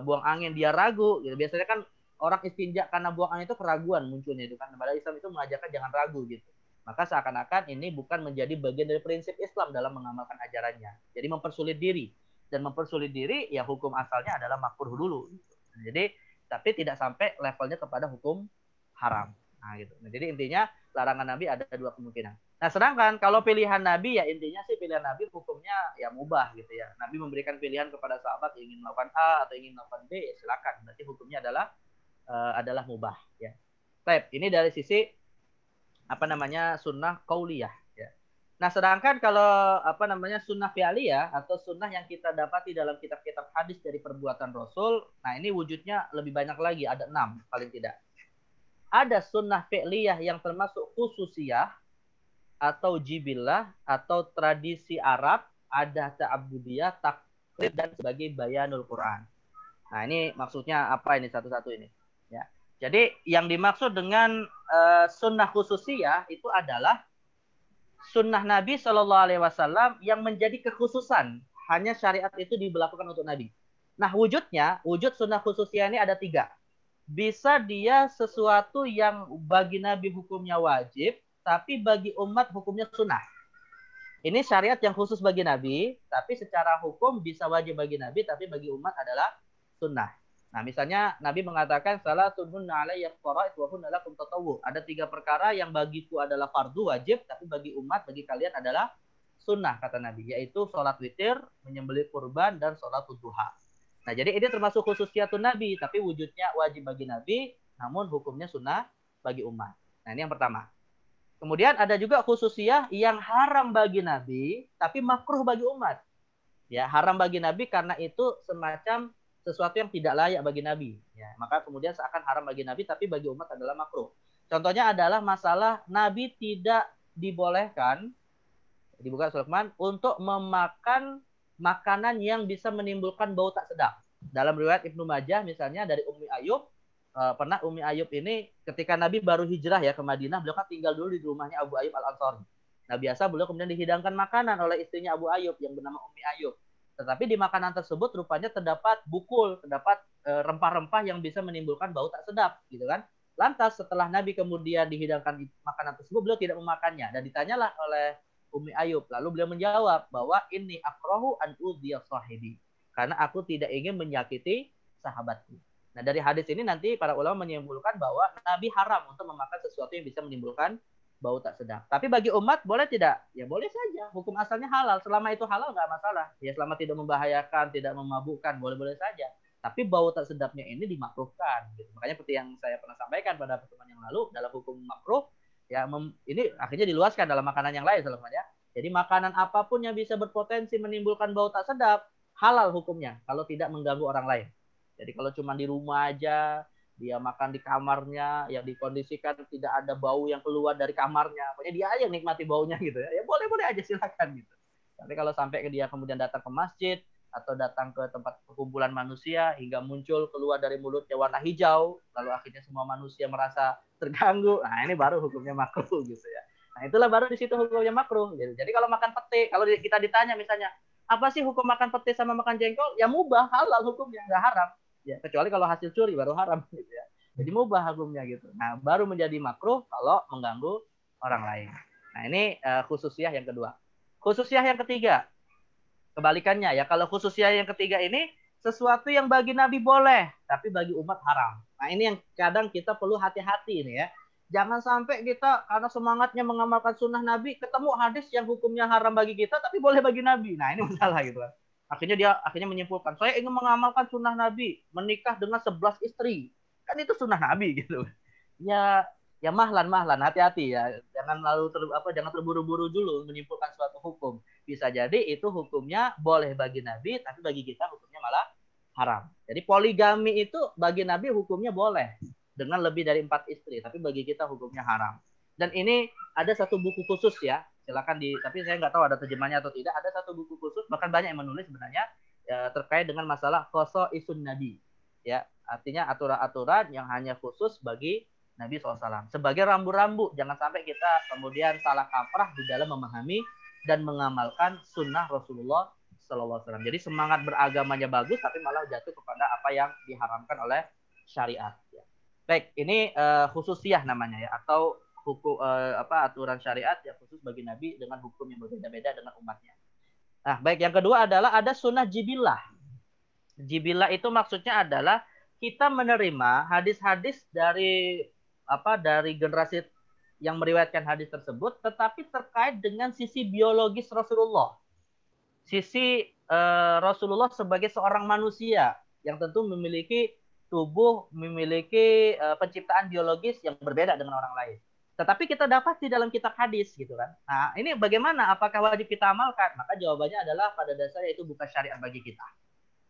buang angin dia ragu, gitu. Biasanya kan orang istinja karena buang angin itu keraguan munculnya itu kan. Padahal Islam itu mengajarkan jangan ragu gitu. Maka seakan-akan ini bukan menjadi bagian dari prinsip Islam dalam mengamalkan ajarannya. Jadi mempersulit diri. Dan mempersulit diri ya hukum asalnya adalah makruh dulu. Jadi tapi tidak sampai levelnya kepada hukum haram. Nah, gitu. Nah, jadi intinya larangan Nabi ada 2 kemungkinan. Nah, sedangkan kalau pilihan Nabi ya intinya sih pilihan Nabi hukumnya ya mubah gitu ya. Nabi memberikan pilihan kepada sahabat yang ingin melakukan A atau ingin melakukan B, ya silakan. Berarti hukumnya adalah mubah ya. Baik, ini dari sisi sunnah qauliyah ya. Nah, sedangkan kalau sunnah fi'liyah atau sunnah yang kita dapati dalam kitab-kitab hadis dari perbuatan Rasul, nah ini wujudnya lebih banyak lagi, ada 6 paling tidak. Ada sunnah fi'liyah yang termasuk khususiyah atau jibillah atau tradisi Arab, ada ta'abbudiyah, taklid dan sebagai bayanul Quran. Nah, ini maksudnya apa ini satu-satu ini ya. Jadi yang dimaksud dengan sunnah khususiyah itu adalah sunnah Nabi Shallallahu Alaihi Wasallam yang menjadi kekhususan, hanya syariat itu diberlakukan untuk Nabi. Nah, wujud sunnah khususiyah ini ada 3. Bisa dia sesuatu yang bagi Nabi hukumnya wajib, tapi bagi umat hukumnya sunnah. Ini syariat yang khusus bagi Nabi, tapi secara hukum bisa wajib bagi Nabi, tapi bagi umat adalah sunnah. Nah, misalnya Nabi mengatakan salatun hunna alayya fara'id wa hunna lakum tatawwu. Ada 3 perkara yang bagiku adalah fardu wajib, tapi bagi umat, bagi kalian adalah sunnah, kata Nabi, yaitu sholat witir, menyembelih kurban, dan sholat duha. Nah, jadi ini termasuk khususiyatun Nabi, tapi wujudnya wajib bagi Nabi, namun hukumnya sunnah bagi umat. Nah, ini yang pertama. Kemudian ada juga khususiyah yang haram bagi Nabi, tapi makruh bagi umat. Ya, haram bagi Nabi karena itu semacam sesuatu yang tidak layak bagi Nabi. Ya, maka kemudian seakan haram bagi Nabi, tapi bagi umat adalah makruh. Contohnya adalah masalah Nabi tidak dibolehkan, dibuka Sulaiman, untuk memakan makanan yang bisa menimbulkan bau tak sedap. Dalam riwayat Ibnu Majah misalnya dari Ummi Ayyub, pernah Ummi Ayyub ini ketika Nabi baru hijrah ya ke Madinah, beliau kan tinggal dulu di rumahnya Abu Ayyub Al-Ansari. Nah, biasa beliau kemudian dihidangkan makanan oleh istrinya Abu Ayyub yang bernama Ummi Ayyub. Tetapi di makanan tersebut rupanya terdapat bukul, terdapat rempah-rempah yang bisa menimbulkan bau tak sedap, gitu kan? Lantas setelah Nabi kemudian dihidangkan makanan tersebut, beliau tidak memakannya. Dan ditanyalah oleh Umi Ayub. Lalu beliau menjawab bahwa ini akrohu an udhiya sahibi. Karena aku tidak ingin menyakiti sahabatku. Nah, dari hadis ini nanti para ulama menyimpulkan bahwa Nabi haram untuk memakan sesuatu yang bisa menimbulkan bau tak sedap. Tapi bagi umat boleh tidak? Ya boleh saja. Hukum asalnya halal. Selama itu halal nggak masalah. Ya selama tidak membahayakan, tidak memabukkan, boleh-boleh saja. Tapi bau tak sedapnya ini dimakruhkan. Gitu. Makanya seperti yang saya pernah sampaikan pada pertemuan yang lalu, dalam hukum makruh, ya ini akhirnya diluaskan dalam makanan yang lain selamanya. Jadi makanan apapun yang bisa berpotensi menimbulkan bau tak sedap, halal hukumnya kalau tidak mengganggu orang lain. Jadi kalau cuma di rumah aja, dia makan di kamarnya, yang dikondisikan tidak ada bau yang keluar dari kamarnya, pokoknya dia aja nikmati baunya gitu ya. Ya boleh-boleh aja silakan gitu. Tapi kalau sampai dia kemudian datang ke masjid, atau datang ke tempat perkumpulan manusia hingga muncul keluar dari mulutnya warna hijau, lalu akhirnya semua manusia merasa terganggu. Nah, ini baru hukumnya makruh gitu ya. Nah, itulah baru di situ hukumnya makruh. Jadi kalau makan pete, kalau kita ditanya misalnya, apa sih hukum makan pete sama makan jengkol? Ya mubah, halal hukumnya, nggak haram. Ya, kecuali kalau hasil curi baru haram gitu ya. Jadi mubah hukumnya gitu. Nah, baru menjadi makruh kalau mengganggu orang lain. Nah, ini khususiyah yang kedua. Khususiyah yang ketiga, kebalikannya ya, kalau khususnya yang ketiga ini sesuatu yang bagi Nabi boleh, tapi bagi umat haram. Nah ini yang kadang kita perlu hati-hati ini ya. Jangan sampai kita karena semangatnya mengamalkan sunnah Nabi, ketemu hadis yang hukumnya haram bagi kita, tapi boleh bagi Nabi. Nah ini masalah gitu kan. Akhirnya menyimpulkan, saya ingin mengamalkan sunnah Nabi, menikah dengan 11 istri. Kan itu sunnah Nabi gitu. Ya mahlan hati-hati ya, jangan terburu-buru dulu menyimpulkan suatu hukum. Bisa jadi itu hukumnya boleh bagi Nabi, tapi bagi kita hukumnya malah haram. Jadi poligami itu bagi Nabi hukumnya boleh dengan lebih dari 4 istri, tapi bagi kita hukumnya haram. Dan ini ada satu buku khusus ya, silakan tapi saya nggak tahu ada terjemahnya atau tidak. Ada satu buku khusus, bahkan banyak yang menulis sebenarnya ya, terkait dengan masalah khoso isun Nabi. Ya, artinya aturan-aturan yang hanya khusus bagi Nabi SAW. Sebagai rambu-rambu, jangan sampai kita kemudian salah kaprah di dalam memahami dan mengamalkan sunnah Rasulullah SAW. Jadi semangat beragamanya bagus, tapi malah jatuh kepada apa yang diharamkan oleh syariat. Baik, ini khususiyah namanya ya, atau hukum aturan syariat yang khusus bagi Nabi dengan hukum yang berbeda-beda dengan umatnya. Nah, baik, yang kedua adalah ada sunnah jibillah. Jibillah itu maksudnya adalah kita menerima hadis-hadis dari generasi yang meriwayatkan hadis tersebut, tetapi terkait dengan sisi biologis Rasulullah, sisi Rasulullah sebagai seorang manusia yang tentu memiliki tubuh, memiliki penciptaan biologis yang berbeda dengan orang lain. Tetapi kita dapat di dalam kitab hadis gitu kan. Nah, ini bagaimana? Apakah wajib kita amalkan? Maka jawabannya adalah pada dasarnya itu bukan syariat bagi kita.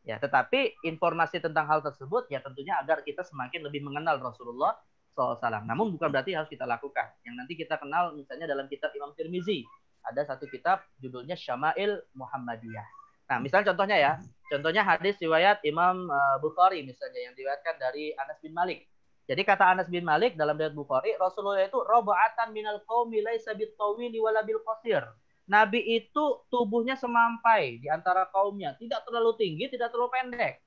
Ya, tetapi informasi tentang hal tersebut ya tentunya agar kita semakin lebih mengenal Rasulullah SAW. Namun bukan berarti harus kita lakukan. Yang nanti kita kenal misalnya dalam kitab Imam Tirmizi. Ada satu kitab judulnya Syama'il Muhammadiyah. Nah, misalnya contohnya ya. Contohnya hadis riwayat Imam Bukhari misalnya yang diriwayatkan dari Anas bin Malik. Jadi kata Anas bin Malik dalam riwayat Bukhari, Rasulullah itu roba'atan minal qaumi laisa bit-tawili wala bil qasir. Nabi itu tubuhnya semampai di antara kaumnya, tidak terlalu tinggi, tidak terlalu pendek.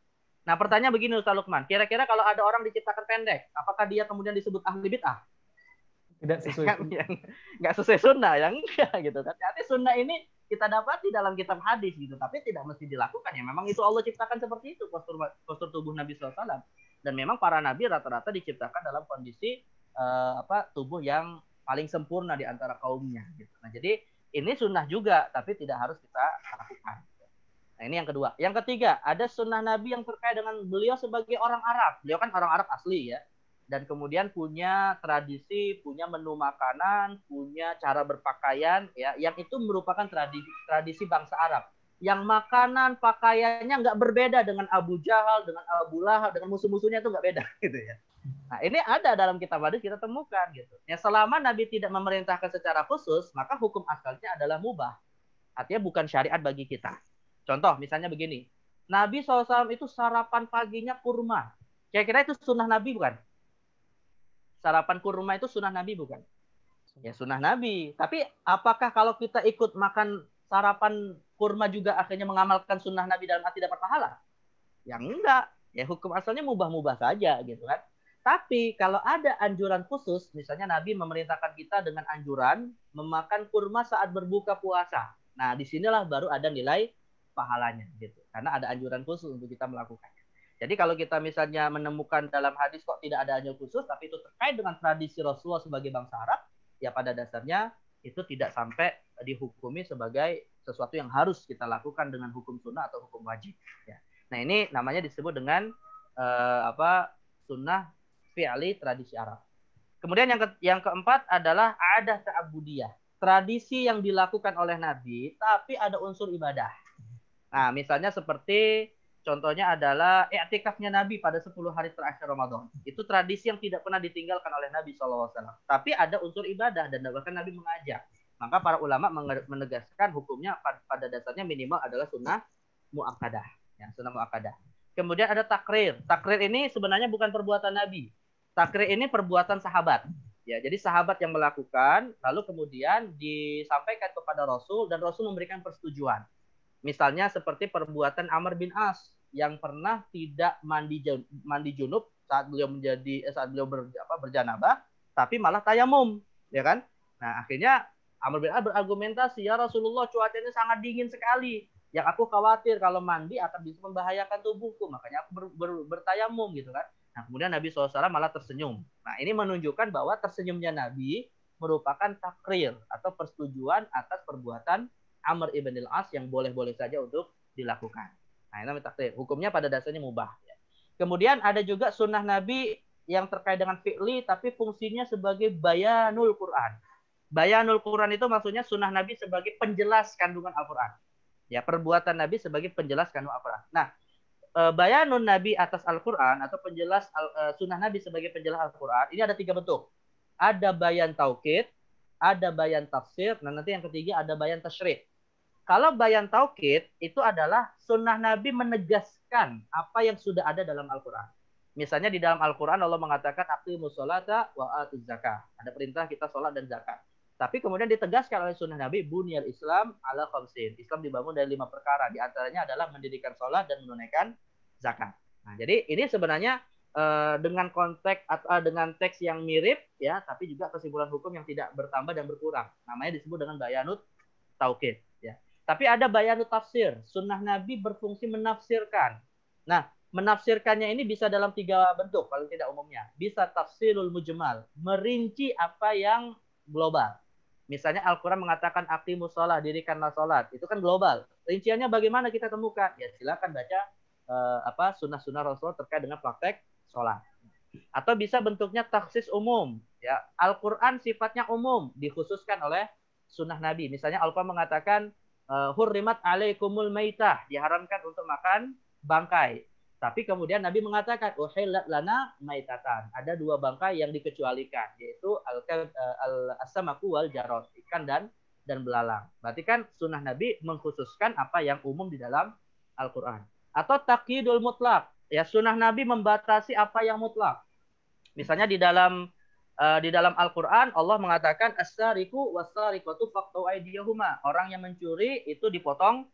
Nah, pertanyaan begini Ustaz Lukman, kira-kira kalau ada orang diciptakan pendek, apakah dia kemudian disebut ahli bid'ah? Tidak sesuai nggak sesuai sunnah, yang enggak gitu kan. Jadi sunnah ini kita dapat di dalam kitab hadis gitu, tapi tidak mesti dilakukan ya. Memang itu Allah ciptakan seperti itu postur tubuh Nabi SAW. Dan memang para nabi rata-rata diciptakan dalam kondisi tubuh yang paling sempurna di antara kaumnya gitu. Nah, jadi ini sunnah juga, tapi tidak harus kita lakukan. Nah, ini yang kedua. Yang ketiga, ada sunnah Nabi yang terkait dengan beliau sebagai orang Arab. Beliau kan orang Arab asli ya. Dan kemudian punya tradisi, punya menu makanan, punya cara berpakaian, ya, yang itu merupakan tradisi bangsa Arab. Yang makanan, pakaiannya nggak berbeda dengan Abu Jahal, dengan Abu Lahab, dengan musuh-musuhnya itu nggak beda, gitu ya. Nah, ini ada dalam kitab hadis kita temukan, gitu. Ya, selama Nabi tidak memerintahkan secara khusus, maka hukum asalnya adalah mubah. Artinya bukan syariat bagi kita. Contoh, misalnya begini. Nabi SAW itu sarapan paginya kurma. Kira-kira itu sunnah Nabi bukan? Sarapan kurma itu sunnah Nabi bukan? Ya sunnah Nabi. Tapi apakah kalau kita ikut makan sarapan kurma juga akhirnya mengamalkan sunnah Nabi dalam arti dapat pahala? Ya enggak. Ya hukum asalnya mubah-mubah saja gitu kan. Tapi kalau ada anjuran khusus, misalnya Nabi memerintahkan kita dengan anjuran memakan kurma saat berbuka puasa. Nah, disinilah baru ada nilai pahalanya gitu. Karena ada anjuran khusus untuk kita melakukannya. Jadi kalau kita misalnya menemukan dalam hadis kok tidak ada anjuran khusus, tapi itu terkait dengan tradisi Rasulullah sebagai bangsa Arab, ya pada dasarnya itu tidak sampai dihukumi sebagai sesuatu yang harus kita lakukan dengan hukum sunnah atau hukum wajib. Ya. Nah ini namanya disebut dengan sunnah fi'li tradisi Arab. Kemudian yang keempat adalah adah ta'abudiyah. Tradisi yang dilakukan oleh Nabi, tapi ada unsur ibadah. Nah, misalnya seperti contohnya adalah i'tikafnya Nabi pada 10 hari terakhir Ramadan. Itu tradisi yang tidak pernah ditinggalkan oleh Nabi SAW. Tapi ada unsur ibadah dan bahkan Nabi mengajak. Maka para ulama menegaskan hukumnya pada dasarnya minimal adalah sunnah mu'akkadah. Ya, sunnah mu'akkadah. Kemudian ada takrir. Takrir ini sebenarnya bukan perbuatan Nabi. Takrir ini perbuatan sahabat. Ya, jadi sahabat yang melakukan, lalu kemudian disampaikan kepada Rasul dan Rasul memberikan persetujuan. Misalnya seperti perbuatan Amr bin As yang pernah tidak mandi junub saat beliau berjanabah, tapi malah tayamum, ya kan? Nah, akhirnya Amr bin As berargumentasi, ya Rasulullah cuacanya sangat dingin sekali. Yang aku khawatir kalau mandi akan bisa membahayakan tubuhku, makanya aku bertayamum gitu kan. Nah, kemudian Nabi SAW malah tersenyum. Nah, ini menunjukkan bahwa tersenyumnya Nabi merupakan takrir atau persetujuan atas perbuatan Amr ibn al-As yang boleh-boleh saja untuk dilakukan. Nah, ini namanya takrir. Hukumnya pada dasarnya mubah. Kemudian ada juga sunnah Nabi yang terkait dengan fi'li, tapi fungsinya sebagai bayanul Quran. Bayanul Quran itu maksudnya sunnah Nabi sebagai penjelas kandungan Al-Quran. Ya, perbuatan Nabi sebagai penjelas kandungan Al-Quran. Nah, bayanun Nabi atas Al-Quran atau penjelas sunnah Nabi sebagai penjelas Al-Quran ini ada 3 bentuk. Ada bayan taukid, ada bayan tafsir, dan nanti yang ketiga ada bayan tasyri'. Kalau bayan taukid itu adalah sunnah Nabi menegaskan apa yang sudah ada dalam Al-Quran. Misalnya di dalam Al-Quran Allah mengatakan aqimus sholata wa atuz zakah. Ada perintah kita sholat dan zakat. Tapi kemudian ditegaskan oleh sunnah Nabi, bunyal Islam ala khamsin. Islam dibangun dari 5 perkara. Di antaranya adalah mendirikan sholat dan menunaikan zakat. Nah, jadi ini sebenarnya dengan konteks atau dengan teks yang mirip, ya, tapi juga kesimpulan hukum yang tidak bertambah dan berkurang. Namanya disebut dengan bayanut taukid. Ya. Tapi ada bayanut tafsir. Sunnah Nabi berfungsi menafsirkan. Nah, menafsirkannya ini bisa dalam 3 bentuk, paling tidak umumnya. Bisa tafsirul mujmal, merinci apa yang global. Misalnya Al-Quran mengatakan aqimus shalah, dirikanlah sholat. Itu kan global. Rinciannya bagaimana kita temukan? Ya silakan baca sunnah-sunnah Rasul terkait dengan praktek sholat. Atau bisa bentuknya taksis umum. Ya, Al-Quran sifatnya umum, dikhususkan oleh sunnah Nabi. Misalnya Al-Quran mengatakan hurrimat alaikumul maitah, diharamkan untuk makan bangkai. Tapi kemudian Nabi mengatakan uhillat lana maitatan. Ada 2 bangkai yang dikecualikan, yaitu al-asamaku wal jarad, ikan dan belalang. Berarti kan sunnah Nabi mengkhususkan apa yang umum di dalam Al-Quran. Atau taqyidul mutlak. Ya, sunnah Nabi membatasi apa yang mutlak. Misalnya di dalam Al-Quran Allah mengatakan as-sariqu was-sariqatu faqtu aydiyahuma. Orang yang mencuri itu dipotong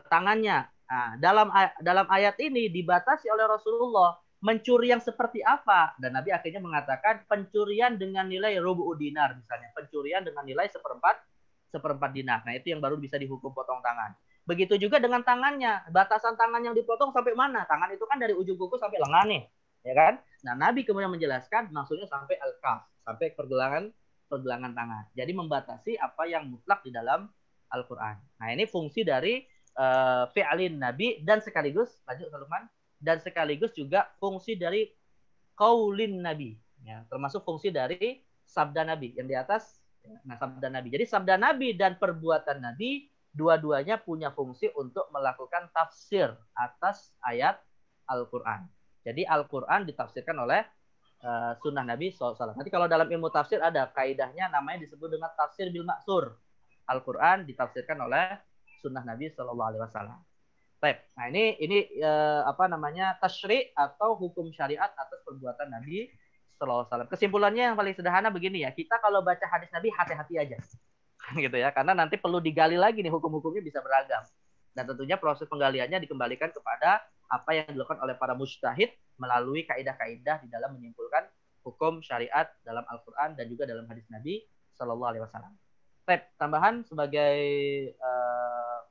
tangannya. Nah, dalam ayat ini dibatasi oleh Rasulullah mencuri yang seperti apa, dan Nabi akhirnya mengatakan pencurian dengan nilai rubu'u dinar, misalnya pencurian dengan nilai seperempat dinar. Nah, itu yang baru bisa dihukum potong tangan. Begitu juga dengan tangannya, batasan tangan yang dipotong sampai mana? Tangan itu kan dari ujung kuku sampai lengan nih, ya kan? Nah, Nabi kemudian menjelaskan maksudnya sampai al-kaf, sampai pergelangan tangan. Jadi membatasi apa yang mutlak di dalam Al-Quran. Nah, ini fungsi dari fi'lin Nabi dan sekaligus juga fungsi dari qaulin Nabi, ya, termasuk fungsi dari sabda Nabi yang di atas. Nah, sabda Nabi. Jadi sabda Nabi dan perbuatan Nabi dua-duanya punya fungsi untuk melakukan tafsir atas ayat Al-Quran. Jadi Al-Quran ditafsirkan oleh sunnah Nabi SAW. Nanti kalau dalam ilmu tafsir ada kaidahnya namanya disebut dengan tafsir bil maksur. Al-Quran ditafsirkan oleh sunnah Nabi SAW. Baik. Nah, ini tasyri' atau hukum syariat atas perbuatan Nabi SAW. Kesimpulannya yang paling sederhana begini ya, kita kalau baca hadis Nabi hati-hati aja, gitu ya, karena nanti perlu digali lagi nih, hukum-hukumnya bisa beragam. Dan tentunya proses penggaliannya dikembalikan kepada apa yang dilakukan oleh para mujtahid melalui kaidah-kaidah di dalam menyimpulkan hukum syariat dalam Al-Quran dan juga dalam hadis Nabi Shallallahu Alaihi Wasallam. Tambahan sebagai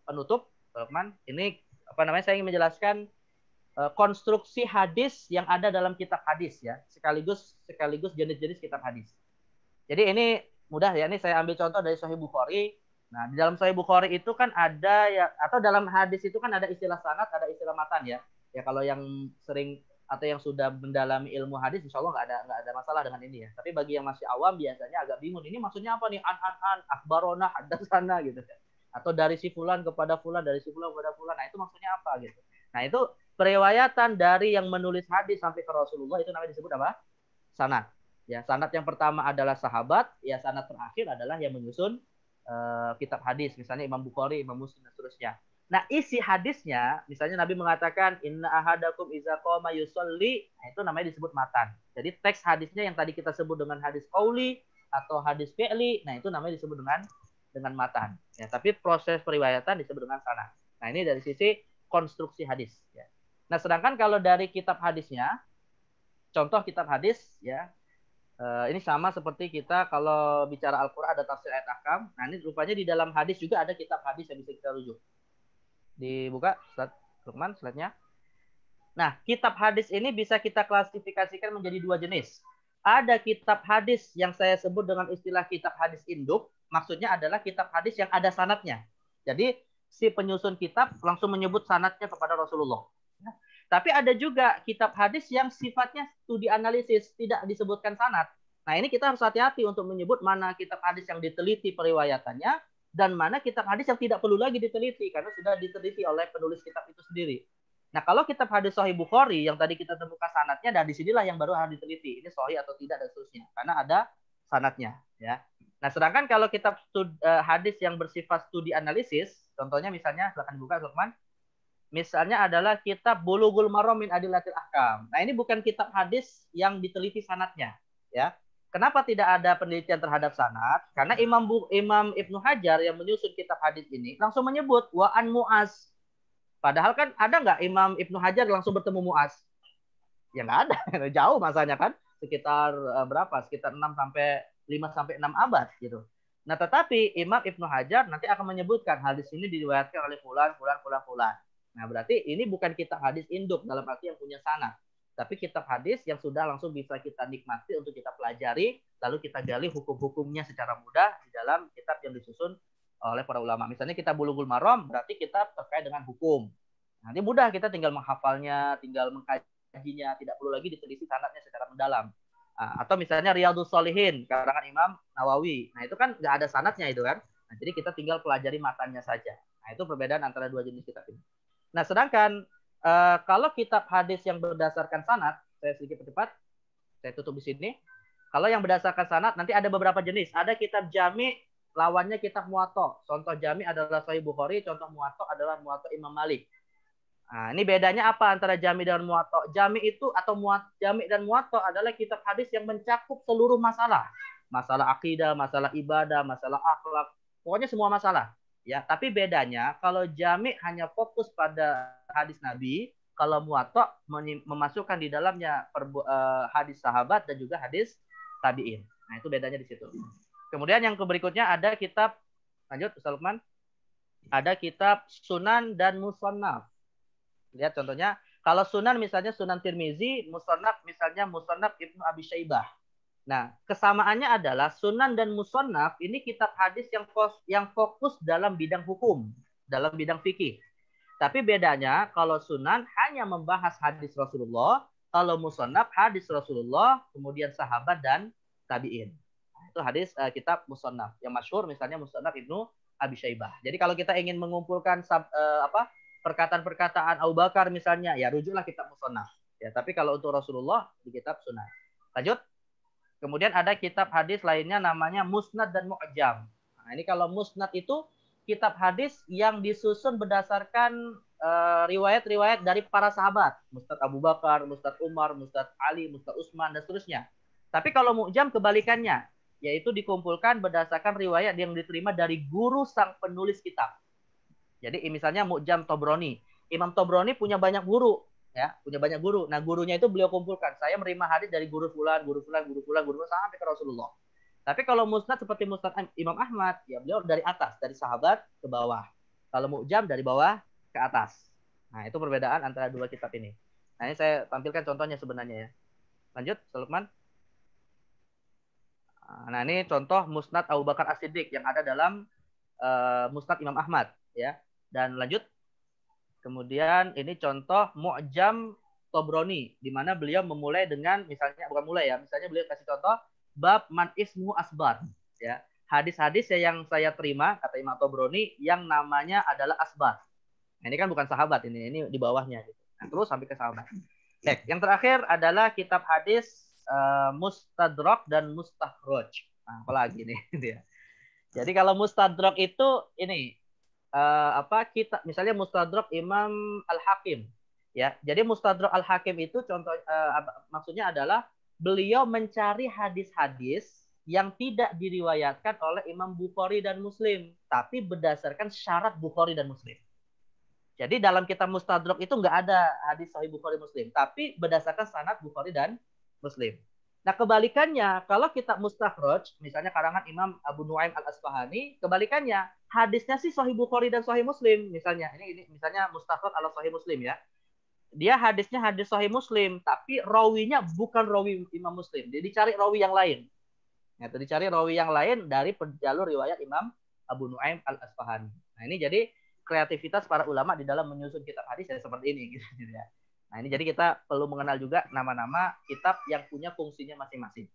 penutup, teman-teman, ini saya ingin menjelaskan konstruksi hadis yang ada dalam kitab hadis ya, sekaligus jenis-jenis kitab hadis. Jadi ini mudah ya, ini saya ambil contoh dari Sahih Bukhari. Nah, di dalam Sahih Bukhari itu kan ada ya, atau dalam hadis itu kan ada istilah sanad, ada istilah matan ya. Ya kalau yang sering atau yang sudah mendalami ilmu hadis, insya Allah nggak ada masalah dengan ini ya. Tapi bagi yang masih awam biasanya agak bingung. Ini maksudnya apa nih? Akhbarona, hadatsana gitu. Atau dari si fulan kepada fulan, dari si fulan kepada fulan. Nah itu maksudnya apa gitu. Nah itu periwayatan dari yang menulis hadis sampai ke Rasulullah itu namanya disebut apa? Sanad. Ya, sanad yang pertama adalah sahabat. Ya, sanad terakhir adalah yang menyusun kitab hadis, misalnya Imam Bukhari, Imam Muslim dan seterusnya. Nah, isi hadisnya, misalnya Nabi mengatakan inna ahadakum iza qama yusolli, nah, itu namanya disebut matan. Jadi teks hadisnya yang tadi kita sebut dengan hadis qauli atau hadis fi'li, nah itu namanya disebut dengan matan. Ya, tapi proses periwayatan disebut dengan sanad. Nah, ini dari sisi konstruksi hadis. Ya. Nah, sedangkan kalau dari kitab hadisnya, contoh kitab hadis, ya. Ini sama seperti kita kalau bicara Al-Quran ada tafsir ayat ahkam. Nah ini rupanya di dalam hadis juga ada kitab hadis yang bisa kita rujuk. Dibuka, Ustaz Lukman, slide-nya. Nah, kitab hadis ini bisa kita klasifikasikan menjadi dua jenis. Ada kitab hadis yang saya sebut dengan istilah kitab hadis induk. Maksudnya adalah kitab hadis yang ada sanadnya. Jadi si penyusun kitab langsung menyebut sanadnya kepada Rasulullah. Tapi ada juga kitab hadis yang sifatnya studi analisis, tidak disebutkan sanad. Nah, ini kita harus hati-hati untuk menyebut mana kitab hadis yang diteliti periwayatannya dan mana kitab hadis yang tidak perlu lagi diteliti karena sudah diteliti oleh penulis kitab itu sendiri. Nah, kalau kitab hadis Sahih Bukhari yang tadi kita temukan sanadnya, dan disinilah yang baru harus diteliti. Ini sahih atau tidak dan seterusnya. Karena ada sanadnya. Ya. Nah, sedangkan kalau kitab hadis yang bersifat studi analisis, contohnya misalnya, silakan buka, Lukman. Misalnya adalah kitab Bulughul Maram min Adillatil Ahkam. Nah, ini bukan kitab hadis yang diteliti sanadnya, ya. Kenapa tidak ada penelitian terhadap sanad? Karena Imam Ibnu Hajar yang menyusun kitab hadis ini langsung menyebut wa an Mu'az. Padahal kan ada nggak Imam Ibnu Hajar langsung bertemu Mu'az? Ya nggak ada, jauh masanya kan, sekitar berapa? Sekitar 5 sampai 6 abad gitu. Nah, tetapi Imam Ibnu Hajar nanti akan menyebutkan hadis ini diriwayatkan oleh fulan. Nah, berarti ini bukan kitab hadis induk dalam arti yang punya sanad, tapi kitab hadis yang sudah langsung bisa kita nikmati untuk kita pelajari, lalu kita gali hukum-hukumnya secara mudah di dalam kitab yang disusun oleh para ulama. Misalnya kitab Bulughul Maram, berarti kitab terkait dengan hukum. Nanti mudah kita tinggal menghafalnya, tinggal mengkajinya, tidak perlu lagi diteliti sanadnya secara mendalam. Atau misalnya Riyadhus Shalihin, karangan Imam Nawawi. Nah, itu kan nggak ada sanadnya itu kan. Nah, jadi kita tinggal pelajari matanya saja. Nah, itu perbedaan antara dua jenis kitab ini. Nah, sedangkan kalau kitab hadis yang berdasarkan sanad, saya sedikit percepat, saya tutup di sini. Kalau yang berdasarkan sanad, nanti ada beberapa jenis. Ada kitab jami, lawannya kitab muwatta. Contoh jami adalah Sahih Bukhari, contoh muwatta adalah muwatta Imam Malik. Nah, ini bedanya apa antara jami dan muwatta? Jami itu atau jami dan muwatta adalah kitab hadis yang mencakup seluruh masalah. Masalah akidah, masalah ibadah, masalah akhlak, pokoknya semua masalah. Ya, tapi bedanya kalau jami hanya fokus pada hadis Nabi, kalau muwatta memasukkan di dalamnya hadis sahabat dan juga hadis tabi'in. Nah, itu bedanya di situ. Kemudian yang berikutnya ada kitab, lanjut Ustaz Lukman. Ada kitab Sunan dan Musannaf. Lihat contohnya, kalau Sunan misalnya Sunan Tirmizi, Musannaf misalnya Musannaf Ibnu Abi Syaibah. Nah, kesamaannya adalah Sunan dan Musannaf ini kitab hadis yang fokus dalam bidang hukum, dalam bidang fikih. Tapi bedanya kalau Sunan hanya membahas hadis Rasulullah, kalau Musannaf hadis Rasulullah, kemudian sahabat dan tabi'in. Nah, itu hadis kitab Musannaf. Yang masyhur misalnya Musannaf Ibnu Abi Syaibah. Jadi kalau kita ingin mengumpulkan perkataan-perkataan Abu Bakar misalnya, ya rujuklah kitab Musannaf. Ya, tapi kalau untuk Rasulullah di kitab Sunan. Lanjut. Kemudian ada kitab hadis lainnya namanya Musnad dan Mu'jam. Nah, ini kalau Musnad itu kitab hadis yang disusun berdasarkan riwayat-riwayat dari para sahabat. Musnad Abu Bakar, Musnad Umar, Musnad Ali, Musnad Utsman, dan seterusnya. Tapi kalau Mu'jam kebalikannya, yaitu dikumpulkan berdasarkan riwayat yang diterima dari guru sang penulis kitab. Jadi misalnya Mu'jam Tobroni. Imam Tobroni punya banyak guru. ya, punya banyak guru. Nah, gurunya itu beliau kumpulkan. Saya menerima hadis dari guru fulan, guru fulan, guru fulan, guru fulan sampai ke Rasulullah. Tapi kalau musnad seperti musnad Imam Ahmad, ya beliau dari atas, dari sahabat ke bawah. Kalau mu'jam dari bawah ke atas. Nah, itu perbedaan antara dua kitab ini. Nah, ini saya tampilkan contohnya sebenarnya ya. Lanjut, Lukman. Nah, ini contoh musnad Abu Bakar As-Siddiq yang ada dalam musnad Imam Ahmad ya. Dan lanjut. Kemudian ini contoh Mu'jam Tobroni di mana beliau memulai dengan misalnya bukan mulai ya, misalnya beliau kasih contoh bab man ismu asbar ya. Hadis-hadis yang saya terima kata Imam Tobroni yang namanya adalah asbar. Nah, ini kan bukan sahabat ini di bawahnya gitu. Nah, terus sampai ke sahabat. Baik, yang terakhir adalah kitab hadis Mustadrak dan Mustakhraj. Nah, apalagi nih dia. Jadi kalau Mustadrak itu ini kita misalnya Mustadrak Imam Al-Hakim ya. Jadi Mustadrak Al-Hakim itu contoh maksudnya adalah beliau mencari hadis-hadis yang tidak diriwayatkan oleh Imam Bukhari dan Muslim, tapi berdasarkan syarat Bukhari dan Muslim. Jadi dalam kitab Mustadrak itu nggak ada hadis Sahih Bukhari Muslim, tapi berdasarkan sanad Bukhari dan Muslim. Nah, kebalikannya, kalau kitab Mustakhraj, misalnya karangan Imam Abu Nuaim Al-Asfahani, kebalikannya, hadisnya sih Sahih Bukhari dan Sahih Muslim, misalnya. Ini misalnya Mustakhraj ala Sahih Muslim ya. Dia hadisnya hadis Sahih Muslim, tapi rawinya bukan rawi Imam Muslim. Dia dicari rawi yang lain. Nah, dicari rawi yang lain dari jalur riwayat Imam Abu Nuaim Al-Asfahani. Nah, ini jadi kreativitas para ulama di dalam menyusun kitab hadis ya seperti ini gitu ya. Nah, ini jadi kita perlu mengenal juga nama-nama kitab yang punya fungsinya masing-masing.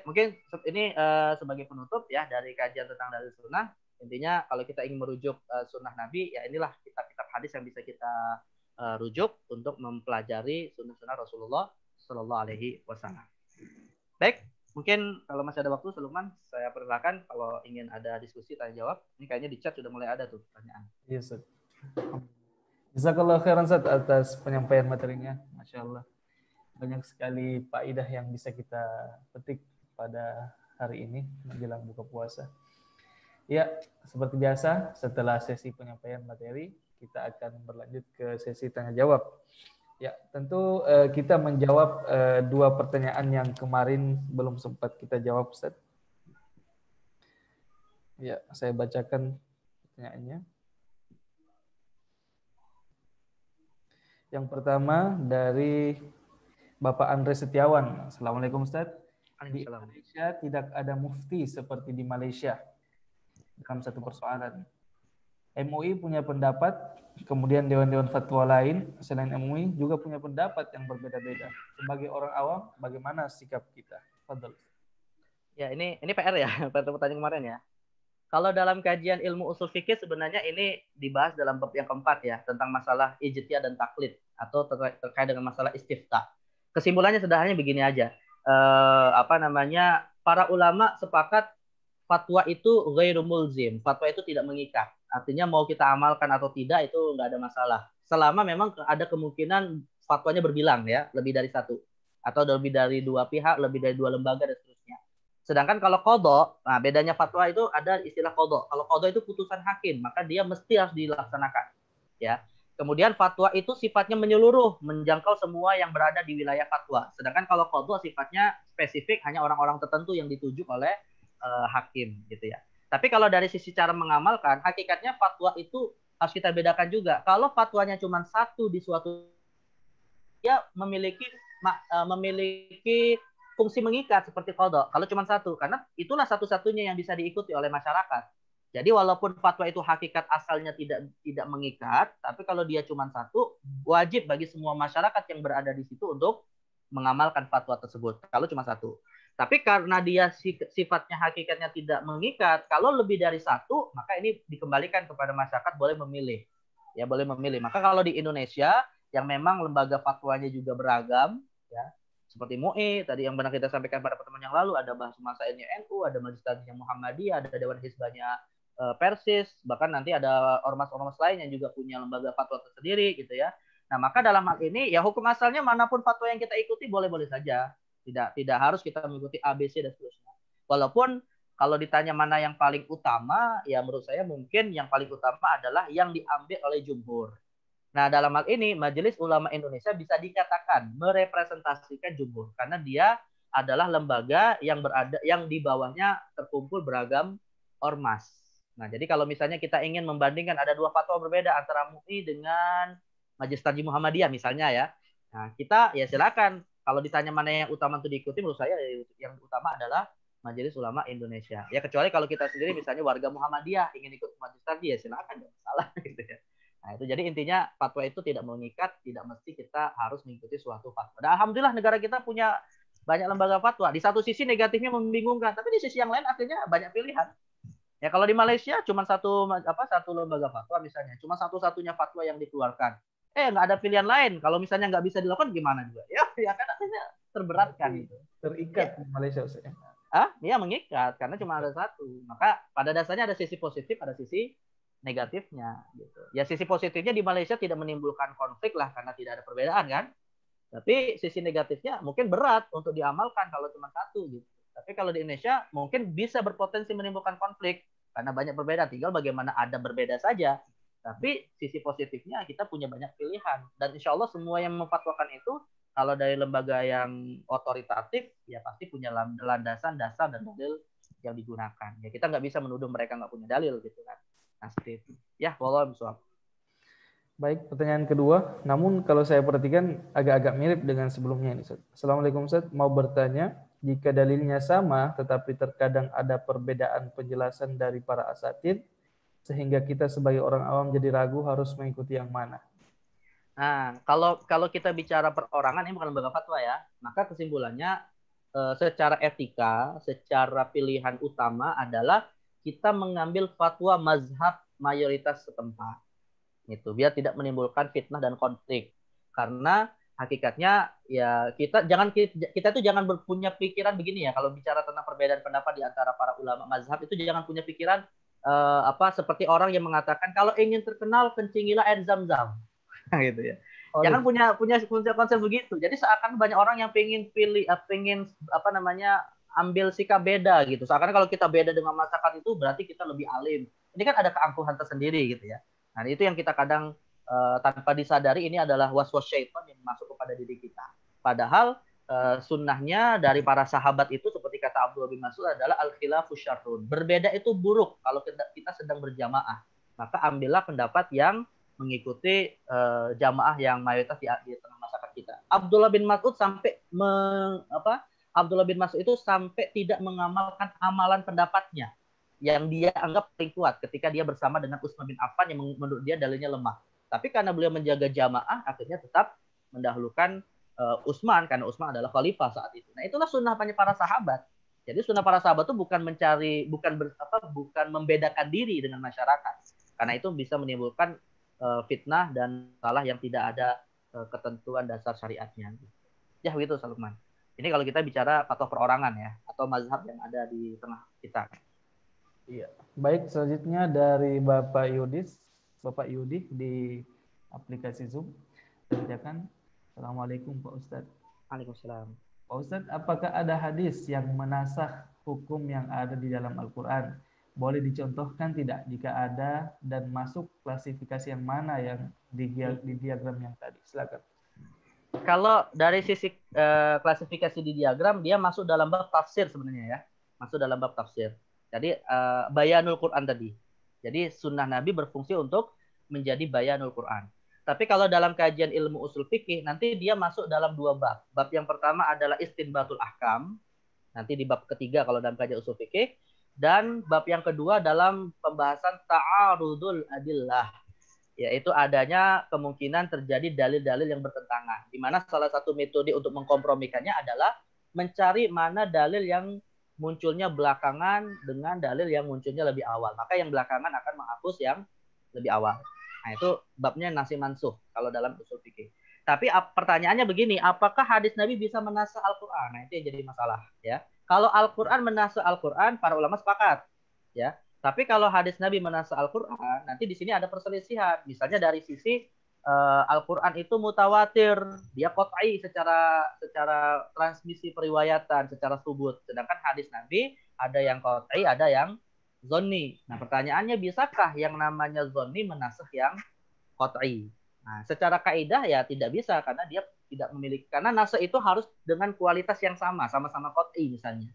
Mungkin ini sebagai penutup ya dari kajian tentang dalil sunnah. Intinya kalau kita ingin merujuk sunnah Nabi, ya inilah kitab-kitab hadis yang bisa kita rujuk untuk mempelajari sunnah-sunnah Rasulullah Shallallahu Alaihi Wasallam. Baik, mungkin kalau masih ada waktu, Sulaiman, saya persilakan kalau ingin ada diskusi tanya jawab. Ini kayaknya di chat sudah mulai ada tuh pertanyaan. Iya, Ustaz. Jazakallah khairan Ustaz atas penyampaian materinya. Masya Allah. Banyak sekali faedah yang bisa kita petik pada hari ini menjelang buka puasa. Ya, seperti biasa setelah sesi penyampaian materi, kita akan berlanjut ke sesi tanya jawab. Ya, tentu kita menjawab dua pertanyaan yang kemarin belum sempat kita jawab, Ustaz. Ya, saya bacakan pertanyaannya. Yang pertama dari Bapak Andre Setiawan. Assalamualaikum Ustaz. Di Indonesia tidak ada mufti seperti di Malaysia. Dalam satu persoalan. MUI punya pendapat, kemudian dewan-dewan fatwa lain selain MUI juga punya pendapat yang berbeda-beda. Sebagai orang awam, bagaimana sikap kita? Fadhal. Ya, ini PR ya, pertanyaan kemarin ya. Kalau dalam kajian ilmu usul fikih sebenarnya ini dibahas dalam bab yang keempat ya, tentang masalah ijtihad dan taklid atau terkait dengan masalah istifta. Kesimpulannya sederhananya begini aja. Para ulama sepakat fatwa itu ghairu mulzim, fatwa itu tidak mengikat. Artinya mau kita amalkan atau tidak itu nggak ada masalah. Selama memang ada kemungkinan fatwanya berbilang ya, lebih dari satu atau lebih dari dua pihak, lebih dari dua lembaga dan seterusnya. Sedangkan kalau qadha, nah bedanya fatwa itu ada istilah qadha. Kalau qadha itu putusan hakim, maka dia mesti harus dilaksanakan. Ya. Kemudian fatwa itu sifatnya menyeluruh, menjangkau semua yang berada di wilayah fatwa. Sedangkan kalau qadha sifatnya spesifik, hanya orang-orang tertentu yang dituju oleh hakim gitu ya. Tapi kalau dari sisi cara mengamalkan, hakikatnya fatwa itu harus kita bedakan juga. Kalau fatwanya cuma satu di suatu, dia memiliki fungsi mengikat seperti qadha. Kalau cuma satu, karena itulah satu-satunya yang bisa diikuti oleh masyarakat. Jadi walaupun fatwa itu hakikat asalnya tidak mengikat, tapi kalau dia cuma satu, wajib bagi semua masyarakat yang berada di situ untuk mengamalkan fatwa tersebut. Kalau cuma satu. Tapi karena dia sifatnya hakikatnya tidak mengikat, kalau lebih dari satu, maka ini dikembalikan kepada masyarakat boleh memilih. Ya, boleh memilih. Maka kalau di Indonesia yang memang lembaga fatwanya juga beragam, ya, seperti MUI, tadi yang benar kita sampaikan pada pertemuan yang lalu, ada Bahas Masailnya NU, ada Majelis Taklimnya Muhammadiyah, ada Dewan Hizbahnya Persis, bahkan nanti ada ormas-ormas lain yang juga punya lembaga fatwa tersendiri gitu ya. Nah, maka dalam hal ini ya hukum asalnya manapun fatwa yang kita ikuti boleh-boleh saja. Tidak harus kita mengikuti ABC dan seterusnya. Walaupun kalau ditanya mana yang paling utama, ya menurut saya mungkin yang paling utama adalah yang diambil oleh jumhur. Nah, dalam hal ini Majelis Ulama Indonesia bisa dikatakan merepresentasikan jumhur karena dia adalah lembaga yang di bawahnya terkumpul beragam ormas. Nah, jadi kalau misalnya kita ingin membandingkan ada dua fatwa berbeda antara MUI dengan Majelis Tarjih Muhammadiyah misalnya ya. Nah, kita ya silakan kalau ditanya mana yang utama untuk diikuti, menurut saya yang utama adalah Majelis Ulama Indonesia. Ya kecuali kalau kita sendiri misalnya warga Muhammadiyah ingin ikut Majelis Tarjih, ya silakan, nggak masalah gitu ya. Nah itu jadi intinya fatwa itu tidak mengikat, tidak mesti kita harus mengikuti suatu fatwa. Dan alhamdulillah negara kita punya banyak lembaga fatwa. Di satu sisi negatifnya membingungkan, tapi di sisi yang lain akhirnya banyak pilihan. Ya kalau di Malaysia cuma satu lembaga fatwa misalnya, cuma satu-satunya fatwa yang dikeluarkan. Nggak ada pilihan lain. Kalau misalnya nggak bisa dilakukan gimana juga? Ya kan akhirnya terberatkan gitu. Terikat di Malaysia. Ya mengikat karena cuma ada satu. Maka pada dasarnya ada sisi positif, ada sisi negatifnya gitu. Ya sisi positifnya di Malaysia tidak menimbulkan konflik lah karena tidak ada perbedaan kan. Tapi sisi negatifnya mungkin berat untuk diamalkan kalau cuma satu gitu. Tapi kalau di Indonesia mungkin bisa berpotensi menimbulkan konflik karena banyak perbedaan. Tinggal bagaimana ada berbeda saja. Tapi sisi positifnya kita punya banyak pilihan. Dan insya Allah semua yang memfatwakan itu kalau dari lembaga yang otoritatif ya pasti punya landasan, dasar, dan dalil yang digunakan. Ya kita nggak bisa menuduh mereka nggak punya dalil gitu kan. Nah seperti itu. Ya, wallahu a'lam. Baik, pertanyaan kedua. Namun kalau saya perhatikan agak-agak mirip dengan sebelumnya ini, Ustaz. Assalamualaikum, Ustaz. Mau bertanya, jika dalilnya sama, tetapi terkadang ada perbedaan penjelasan dari para asatid, sehingga kita sebagai orang awam jadi ragu harus mengikuti yang mana. Nah, kalau kita bicara perorangan, ini bukan lembaga fatwa ya, maka kesimpulannya secara etika, secara pilihan utama adalah kita mengambil fatwa mazhab mayoritas setempat. Itu biar tidak menimbulkan fitnah dan konflik. Karena hakikatnya ya kita tuh jangan punya pikiran begini ya, kalau bicara tentang perbedaan pendapat di antara para ulama mazhab itu jangan punya pikiran seperti orang yang mengatakan kalau ingin terkenal kencingilah air zam-zam. Gitu ya. Jangan punya konsep begitu. Jadi seakan banyak orang yang pengen ambil sikap beda gitu. Seakan kalau kita beda dengan masyarakat itu berarti kita lebih alim. Ini kan ada keangkuhan tersendiri gitu ya. Nah, itu yang kita kadang tanpa disadari ini adalah waswas syaitan yang masuk kepada diri kita. Padahal sunnahnya dari para sahabat itu seperti kata Abdullah bin Mas'ud adalah al-khilafu syarrun. Berbeda itu buruk kalau kita sedang berjamaah. Maka ambillah pendapat yang mengikuti jamaah yang mayoritas di tengah masyarakat kita. Abdullah bin Mas'ud itu sampai tidak mengamalkan amalan pendapatnya yang dia anggap paling kuat ketika dia bersama dengan Utsman bin Affan yang menurut dia dalilnya lemah. Tapi karena beliau menjaga jamaah, akhirnya tetap mendahulukan Utsman karena Utsman adalah khalifah saat itu. Nah, itulah sunnah para sahabat. Jadi sunnah para sahabat itu bukan membedakan diri dengan masyarakat. Karena itu bisa menimbulkan fitnah dan salah yang tidak ada ketentuan dasar syariatnya. Ya begitu, Salman. Ini kalau kita bicara fatwa perorangan ya, atau mazhab yang ada di tengah kita. Iya. Baik, selanjutnya dari Bapak Yudi di aplikasi Zoom. Kerjakan. Assalamualaikum Pak Ustadz. Waalaikumsalam. Pak Ustadz, apakah ada hadis yang menasakh hukum yang ada di dalam Al-Quran? Boleh dicontohkan tidak jika ada dan masuk klasifikasi yang mana yang di diagram yang tadi? Silakan. Kalau dari sisi klasifikasi di diagram, dia masuk dalam bab tafsir sebenarnya ya. Masuk dalam bab tafsir. Jadi bayanul Quran tadi. Jadi sunnah Nabi berfungsi untuk menjadi bayanul Quran. Tapi kalau dalam kajian ilmu usul fikih, nanti dia masuk dalam dua bab. Bab yang pertama adalah istinbatul ahkam. Nanti di bab ketiga kalau dalam kajian usul fikih. Dan bab yang kedua dalam pembahasan ta'arudul adillah. Yaitu adanya kemungkinan terjadi dalil-dalil yang bertentangan. Di mana salah satu metode untuk mengkompromikannya adalah mencari mana dalil yang munculnya belakangan dengan dalil yang munculnya lebih awal. Maka yang belakangan akan menghapus yang lebih awal. Nah, itu babnya nasih mansuh kalau dalam usul fikih. Tapi pertanyaannya begini, apakah hadis Nabi bisa menasakh Al-Qur'an? Nah, itu yang jadi masalah ya. Kalau Al-Qur'an menasakh Al-Qur'an, para ulama sepakat ya. Tapi kalau hadis Nabi menasakh Al-Qur'an, nanti di sini ada perselisihan. Misalnya dari sisi Al-Qur'an itu mutawatir, dia qat'i secara transmisi periwayatan, secara subut. Sedangkan hadis Nabi ada yang qat'i, ada yang zonni. Nah, pertanyaannya bisakah yang namanya zonni menasakh yang qat'i? Nah, secara kaidah ya tidak bisa karena dia tidak memiliki, karena nasakh itu harus dengan kualitas yang sama, sama-sama qat'i misalnya.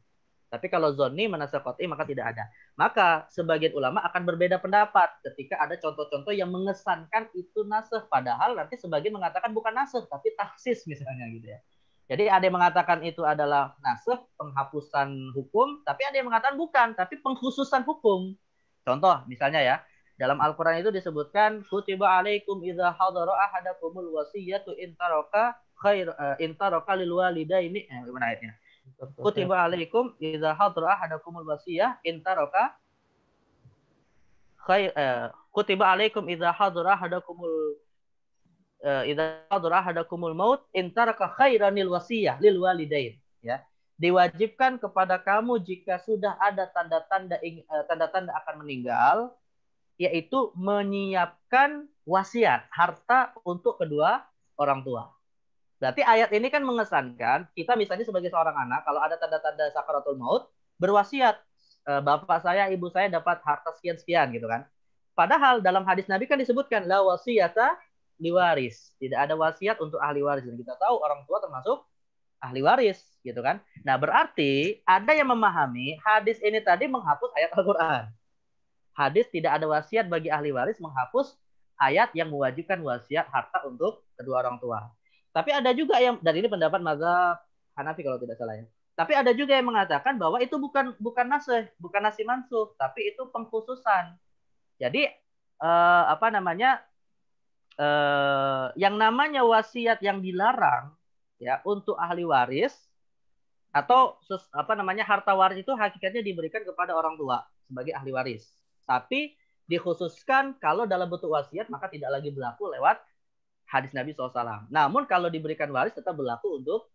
Tapi kalau zonni menasakh qat'i maka tidak ada. Maka sebagian ulama akan berbeda pendapat ketika ada contoh-contoh yang mengesankan itu nasakh, padahal nanti sebagian mengatakan bukan nasakh tapi taksis misalnya gitu ya. Jadi ada yang mengatakan itu adalah nasakh, penghapusan hukum, tapi ada yang mengatakan bukan, tapi pengkhususan hukum. Contoh misalnya ya, dalam Al-Quran itu disebutkan kutiba alaikum idza hadara ahadakumul wasiyatu intaraka lil walidaini, gimana ayatnya? Kutiba alaikum idza hadara ahadakumul wasiyah intaraka kutiba alaikum idza hadara ahadakumul maut intaraka khairanil wasiyah lil walidain, ya. Diwajibkan kepada kamu jika sudah ada tanda-tanda akan meninggal, yaitu menyiapkan wasiat harta untuk kedua orang tua. Berarti ayat ini kan mengesankan kita misalnya sebagai seorang anak kalau ada tanda-tanda sakaratul maut berwasiat, bapak saya, ibu saya dapat harta sekian-sekian gitu kan. Padahal dalam hadis Nabi kan disebutkan la wasiyata liwaris, tidak ada wasiat untuk ahli waris. Dan kita tahu orang tua termasuk ahli waris gitu kan. Nah, berarti ada yang memahami hadis ini tadi menghapus ayat Al-Qur'an. Hadis tidak ada wasiat bagi ahli waris menghapus ayat yang mewajibkan wasiat harta untuk kedua orang tua. Tapi ada juga yang, dan ini pendapat mazhab Hanafi kalau tidak salah ya. Tapi ada juga yang mengatakan bahwa itu bukan nasakh, bukan nasih mansuh, tapi itu pengkhususan. Jadi yang namanya wasiat yang dilarang ya untuk ahli waris atau harta waris itu hakikatnya diberikan kepada orang tua sebagai ahli waris. Tapi dikhususkan kalau dalam bentuk wasiat maka tidak lagi berlaku lewat hadis Nabi SAW. Namun kalau diberikan waris tetap berlaku untuk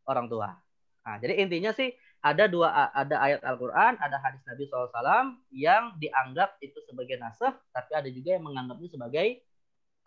orang tua. Nah, jadi intinya sih ada ayat Al-Quran, ada hadis Nabi SAW yang dianggap itu sebagai nasakh, tapi ada juga yang menganggapnya sebagai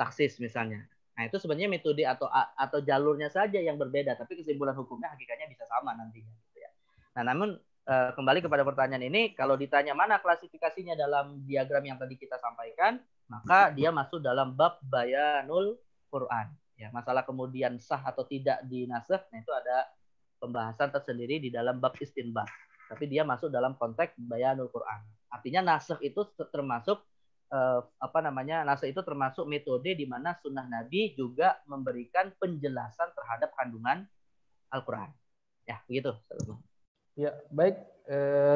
taksis misalnya. Nah, itu sebenarnya metode atau jalurnya saja yang berbeda, tapi kesimpulan hukumnya hakikatnya bisa sama nantinya. Gitu ya. Nah, namun kembali kepada pertanyaan ini, kalau ditanya mana klasifikasinya dalam diagram yang tadi kita sampaikan, maka dia masuk dalam bab bayanul Quran. Ya, masalah kemudian sah atau tidak dinasakh, nah itu ada pembahasan tersendiri di dalam bab istinbat. Tapi dia masuk dalam konteks bayanul Quran. Artinya nasakh itu termasuk nasakh itu termasuk metode di mana sunnah Nabi juga memberikan penjelasan terhadap kandungan Al-Quran. Ya, begitu. Ya, baik.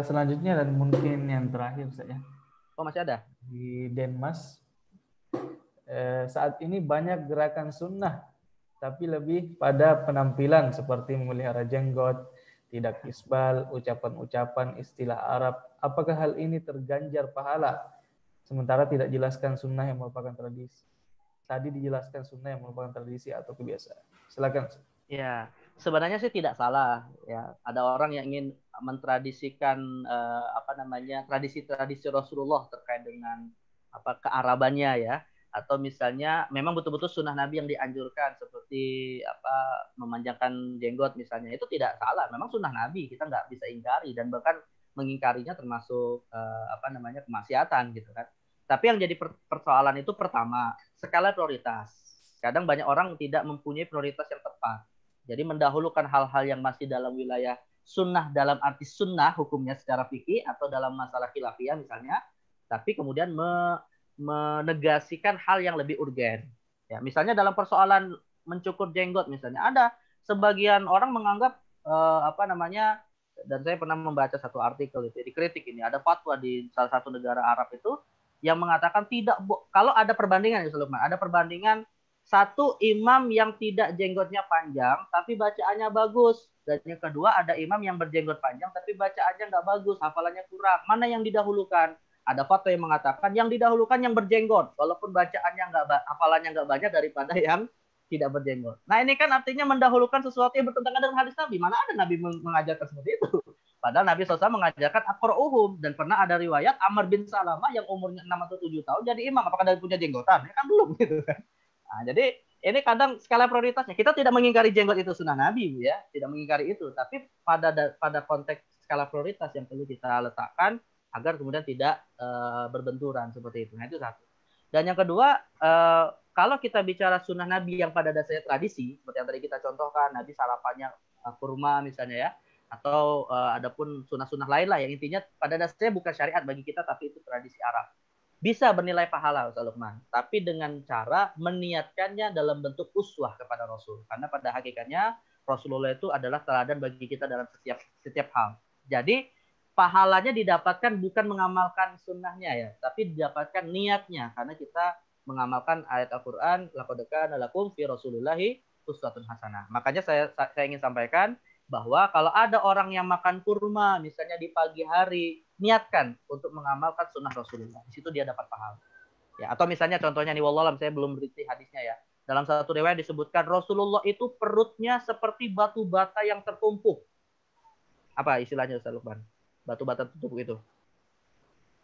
Selanjutnya dan mungkin yang terakhir saja. Oh, masih ada? Di Denmas, saat ini banyak gerakan sunnah, tapi lebih pada penampilan seperti memelihara jenggot, tidak isbal, ucapan-ucapan istilah Arab. Apakah hal ini terganjar pahala? Sementara tidak jelaskan sunnah yang merupakan tradisi. Tadi dijelaskan sunnah yang merupakan tradisi atau kebiasaan. Silakan. Ya, sebenarnya sih tidak salah. Ya, ada orang yang ingin mentradisikan tradisi-tradisi Rasulullah terkait dengan kearabannya ya. Atau misalnya memang betul-betul sunnah Nabi yang dianjurkan seperti memanjangkan jenggot misalnya, itu tidak salah. Memang sunnah Nabi, kita nggak bisa ingkari, dan bahkan mengingkarinya termasuk kemaksiatan gitu kan. Tapi yang jadi persoalan itu pertama, skala prioritas. Kadang banyak orang tidak mempunyai prioritas yang tepat. Jadi mendahulukan hal-hal yang masih dalam wilayah sunnah dalam arti sunnah hukumnya secara fikih atau dalam masalah khilafiyah misalnya, tapi kemudian menegasikan hal yang lebih urgen. Ya, misalnya dalam persoalan mencukur jenggot misalnya, ada sebagian orang menganggap dan saya pernah membaca satu artikel itu dikritik ini, ada fatwa di salah satu negara Arab itu yang mengatakan kalau ada perbandingan ada perbandingan satu imam yang tidak jenggotnya panjang tapi bacaannya bagus, dan yang kedua ada imam yang berjenggot panjang tapi bacaannya nggak bagus, hafalannya kurang, mana yang didahulukan? Ada fatwa yang mengatakan yang didahulukan yang berjenggot, walaupun hafalannya nggak banyak daripada yang tidak berjenggot. Nah, ini kan artinya mendahulukan sesuatu yang bertentangan dengan hadis Nabi. Mana ada Nabi mengajarkan seperti itu? Padahal Nabi SAW mengajarkan aqra'uhum, dan pernah ada riwayat Amr bin Salamah yang umurnya 6 atau 7 tahun jadi imam. Apakah dia punya jenggotan? Ya kan belum gitu kan. Nah, jadi ini kadang skala prioritasnya. Kita tidak mengingkari jenggot itu sunnah Nabi ya, tidak mengingkari itu, tapi pada konteks skala prioritas yang perlu kita letakkan agar kemudian tidak berbenturan seperti itu. Nah, itu satu. Dan yang kedua, kalau kita bicara sunnah Nabi yang pada dasarnya tradisi, seperti yang tadi kita contohkan, Nabi sarapannya kurma misalnya ya, atau adapun sunnah-sunnah lain lah yang intinya pada dasarnya bukan syariat bagi kita, tapi itu tradisi Arab. Bisa bernilai pahala Ustaz Lukman, tapi dengan cara meniatkannya dalam bentuk uswah kepada Rasul. Karena pada hakikatnya Rasulullah itu adalah teladan bagi kita dalam setiap hal. Jadi pahalanya didapatkan bukan mengamalkan sunnahnya ya, tapi didapatkan niatnya karena kita mengamalkan ayat Al-Quran, laqad kana lakum fi Rasulillahi uswatun hasanah. Makanya saya ingin sampaikan bahwa kalau ada orang yang makan kurma misalnya di pagi hari, niatkan untuk mengamalkan sunnah Rasulullah. Di situ dia dapat pahala. Ya, atau misalnya contohnya nih wallahualam, saya belum beriti hadisnya ya. Dalam satu riwayat disebutkan Rasulullah itu perutnya seperti batu bata yang tertumpuk. Apa istilahnya Ustaz Lukman? Batu bata tertumpuk itu.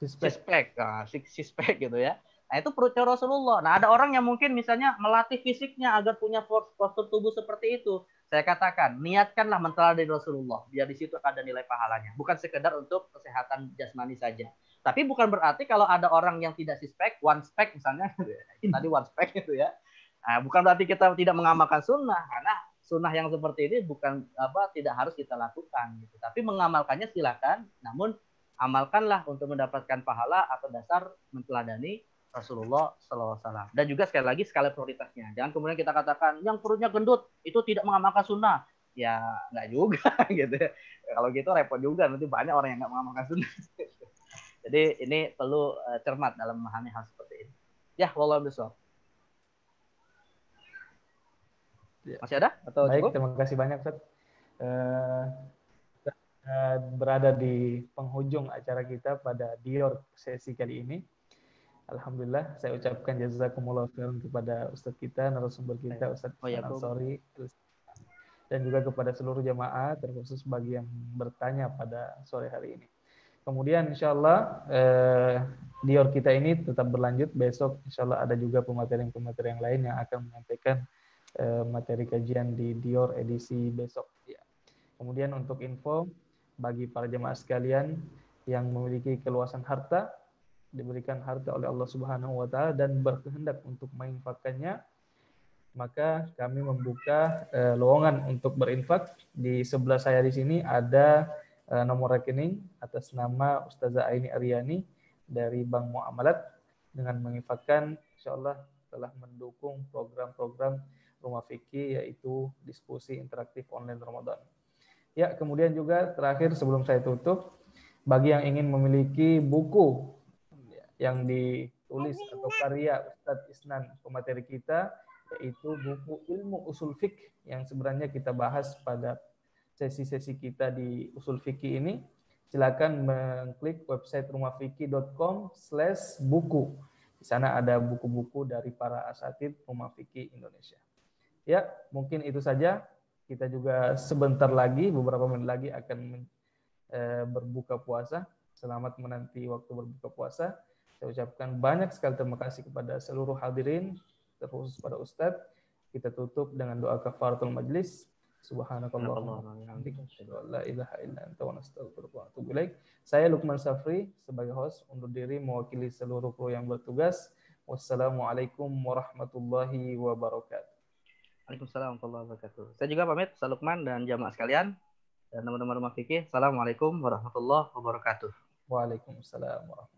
Six-pack. Nah, six-pack gitu ya. Nah, itu perutnya Rasulullah. Nah, ada orang yang mungkin misalnya melatih fisiknya agar punya postur tubuh seperti itu. Saya katakan, niatkanlah menteladani Rasulullah. Biar di situ ada nilai pahalanya. Bukan sekedar untuk kesehatan jasmani saja. Tapi bukan berarti kalau ada orang yang tidak six-pack, one-pack misalnya. Tadi one-pack gitu ya. Nah, bukan berarti kita tidak mengamalkan sunnah. Karena sunnah yang seperti ini bukan tidak harus kita lakukan. Gitu. Tapi mengamalkannya silakan. Namun amalkanlah untuk mendapatkan pahala atau dasar menteladani Rasulullah SAW. Dan juga sekali lagi skala prioritasnya. Jangan kemudian kita katakan yang perutnya gendut itu tidak mengamalkan sunnah. Ya nggak juga gitu. Kalau gitu repot juga, nanti banyak orang yang nggak mengamalkan sunnah. Jadi ini perlu cermat dalam memahami hal seperti ini. Ya, wallahu a'lam. Masih ada? Atau Baik, cukup? terima kasih banyak Ustaz. Berada di penghujung acara kita pada Dior sesi kali ini. Alhamdulillah, saya ucapkan jazakumullah khairan kepada Ustadz kita, narasumber kita, Ustadz Isnan Ansori, dan juga kepada seluruh jamaah, terkhusus bagi yang bertanya pada sore hari ini. Kemudian insya Allah Dior kita ini tetap berlanjut. Besok insya Allah ada juga pemateri-pemateri yang lain yang akan menyampaikan materi kajian di Dior edisi besok. Ya. Kemudian untuk info, bagi para jemaah sekalian yang memiliki keluasan harta, diberikan harta oleh Allah Subhanahu wa taala dan berkehendak untuk menginfakkannya, maka kami membuka lowongan untuk berinfak. Di sebelah saya di sini ada nomor rekening atas nama Ustazah Aini Aryani dari Bank Muamalat. Dengan menginfakkan, insyaallah telah mendukung program-program Rumah Fikih, yaitu diskusi interaktif online Ramadan. Ya, kemudian juga terakhir sebelum saya tutup, bagi yang ingin memiliki buku yang ditulis atau karya Ustadz Isnan pemateri kita, yaitu buku Ilmu Usul Fiqh yang sebenarnya kita bahas pada sesi-sesi kita di Usul Fikih ini, silakan mengklik website rumahfikih.com/buku. Di sana ada buku-buku dari para asatidz Rumah Fikih Indonesia. Ya, mungkin itu saja. Kita juga sebentar lagi, beberapa menit lagi akan berbuka puasa. Selamat menanti waktu berbuka puasa. Saya ucapkan banyak sekali terima kasih kepada seluruh hadirin, terkhusus pada Ustadz. Kita tutup dengan doa kafaratul majlis. Subhanakallahumma wa bihamdika, asyhadu an la ilaha illa anta wa nastaghfiruka wa atubu ilaik. Saya Lukman Safri sebagai host undur diri mewakili seluruh kru yang bertugas. Wassalamualaikum warahmatullahi wabarakatuh. Waalaikumsalam warahmatullahi wabarakatuh. Saya juga pamit, Ustaz Lukman dan jamaah sekalian dan teman-teman Rumah Fikih. Assalamualaikum warahmatullahi wabarakatuh. Waalaikumsalam warahmatullahi wabarakatuh.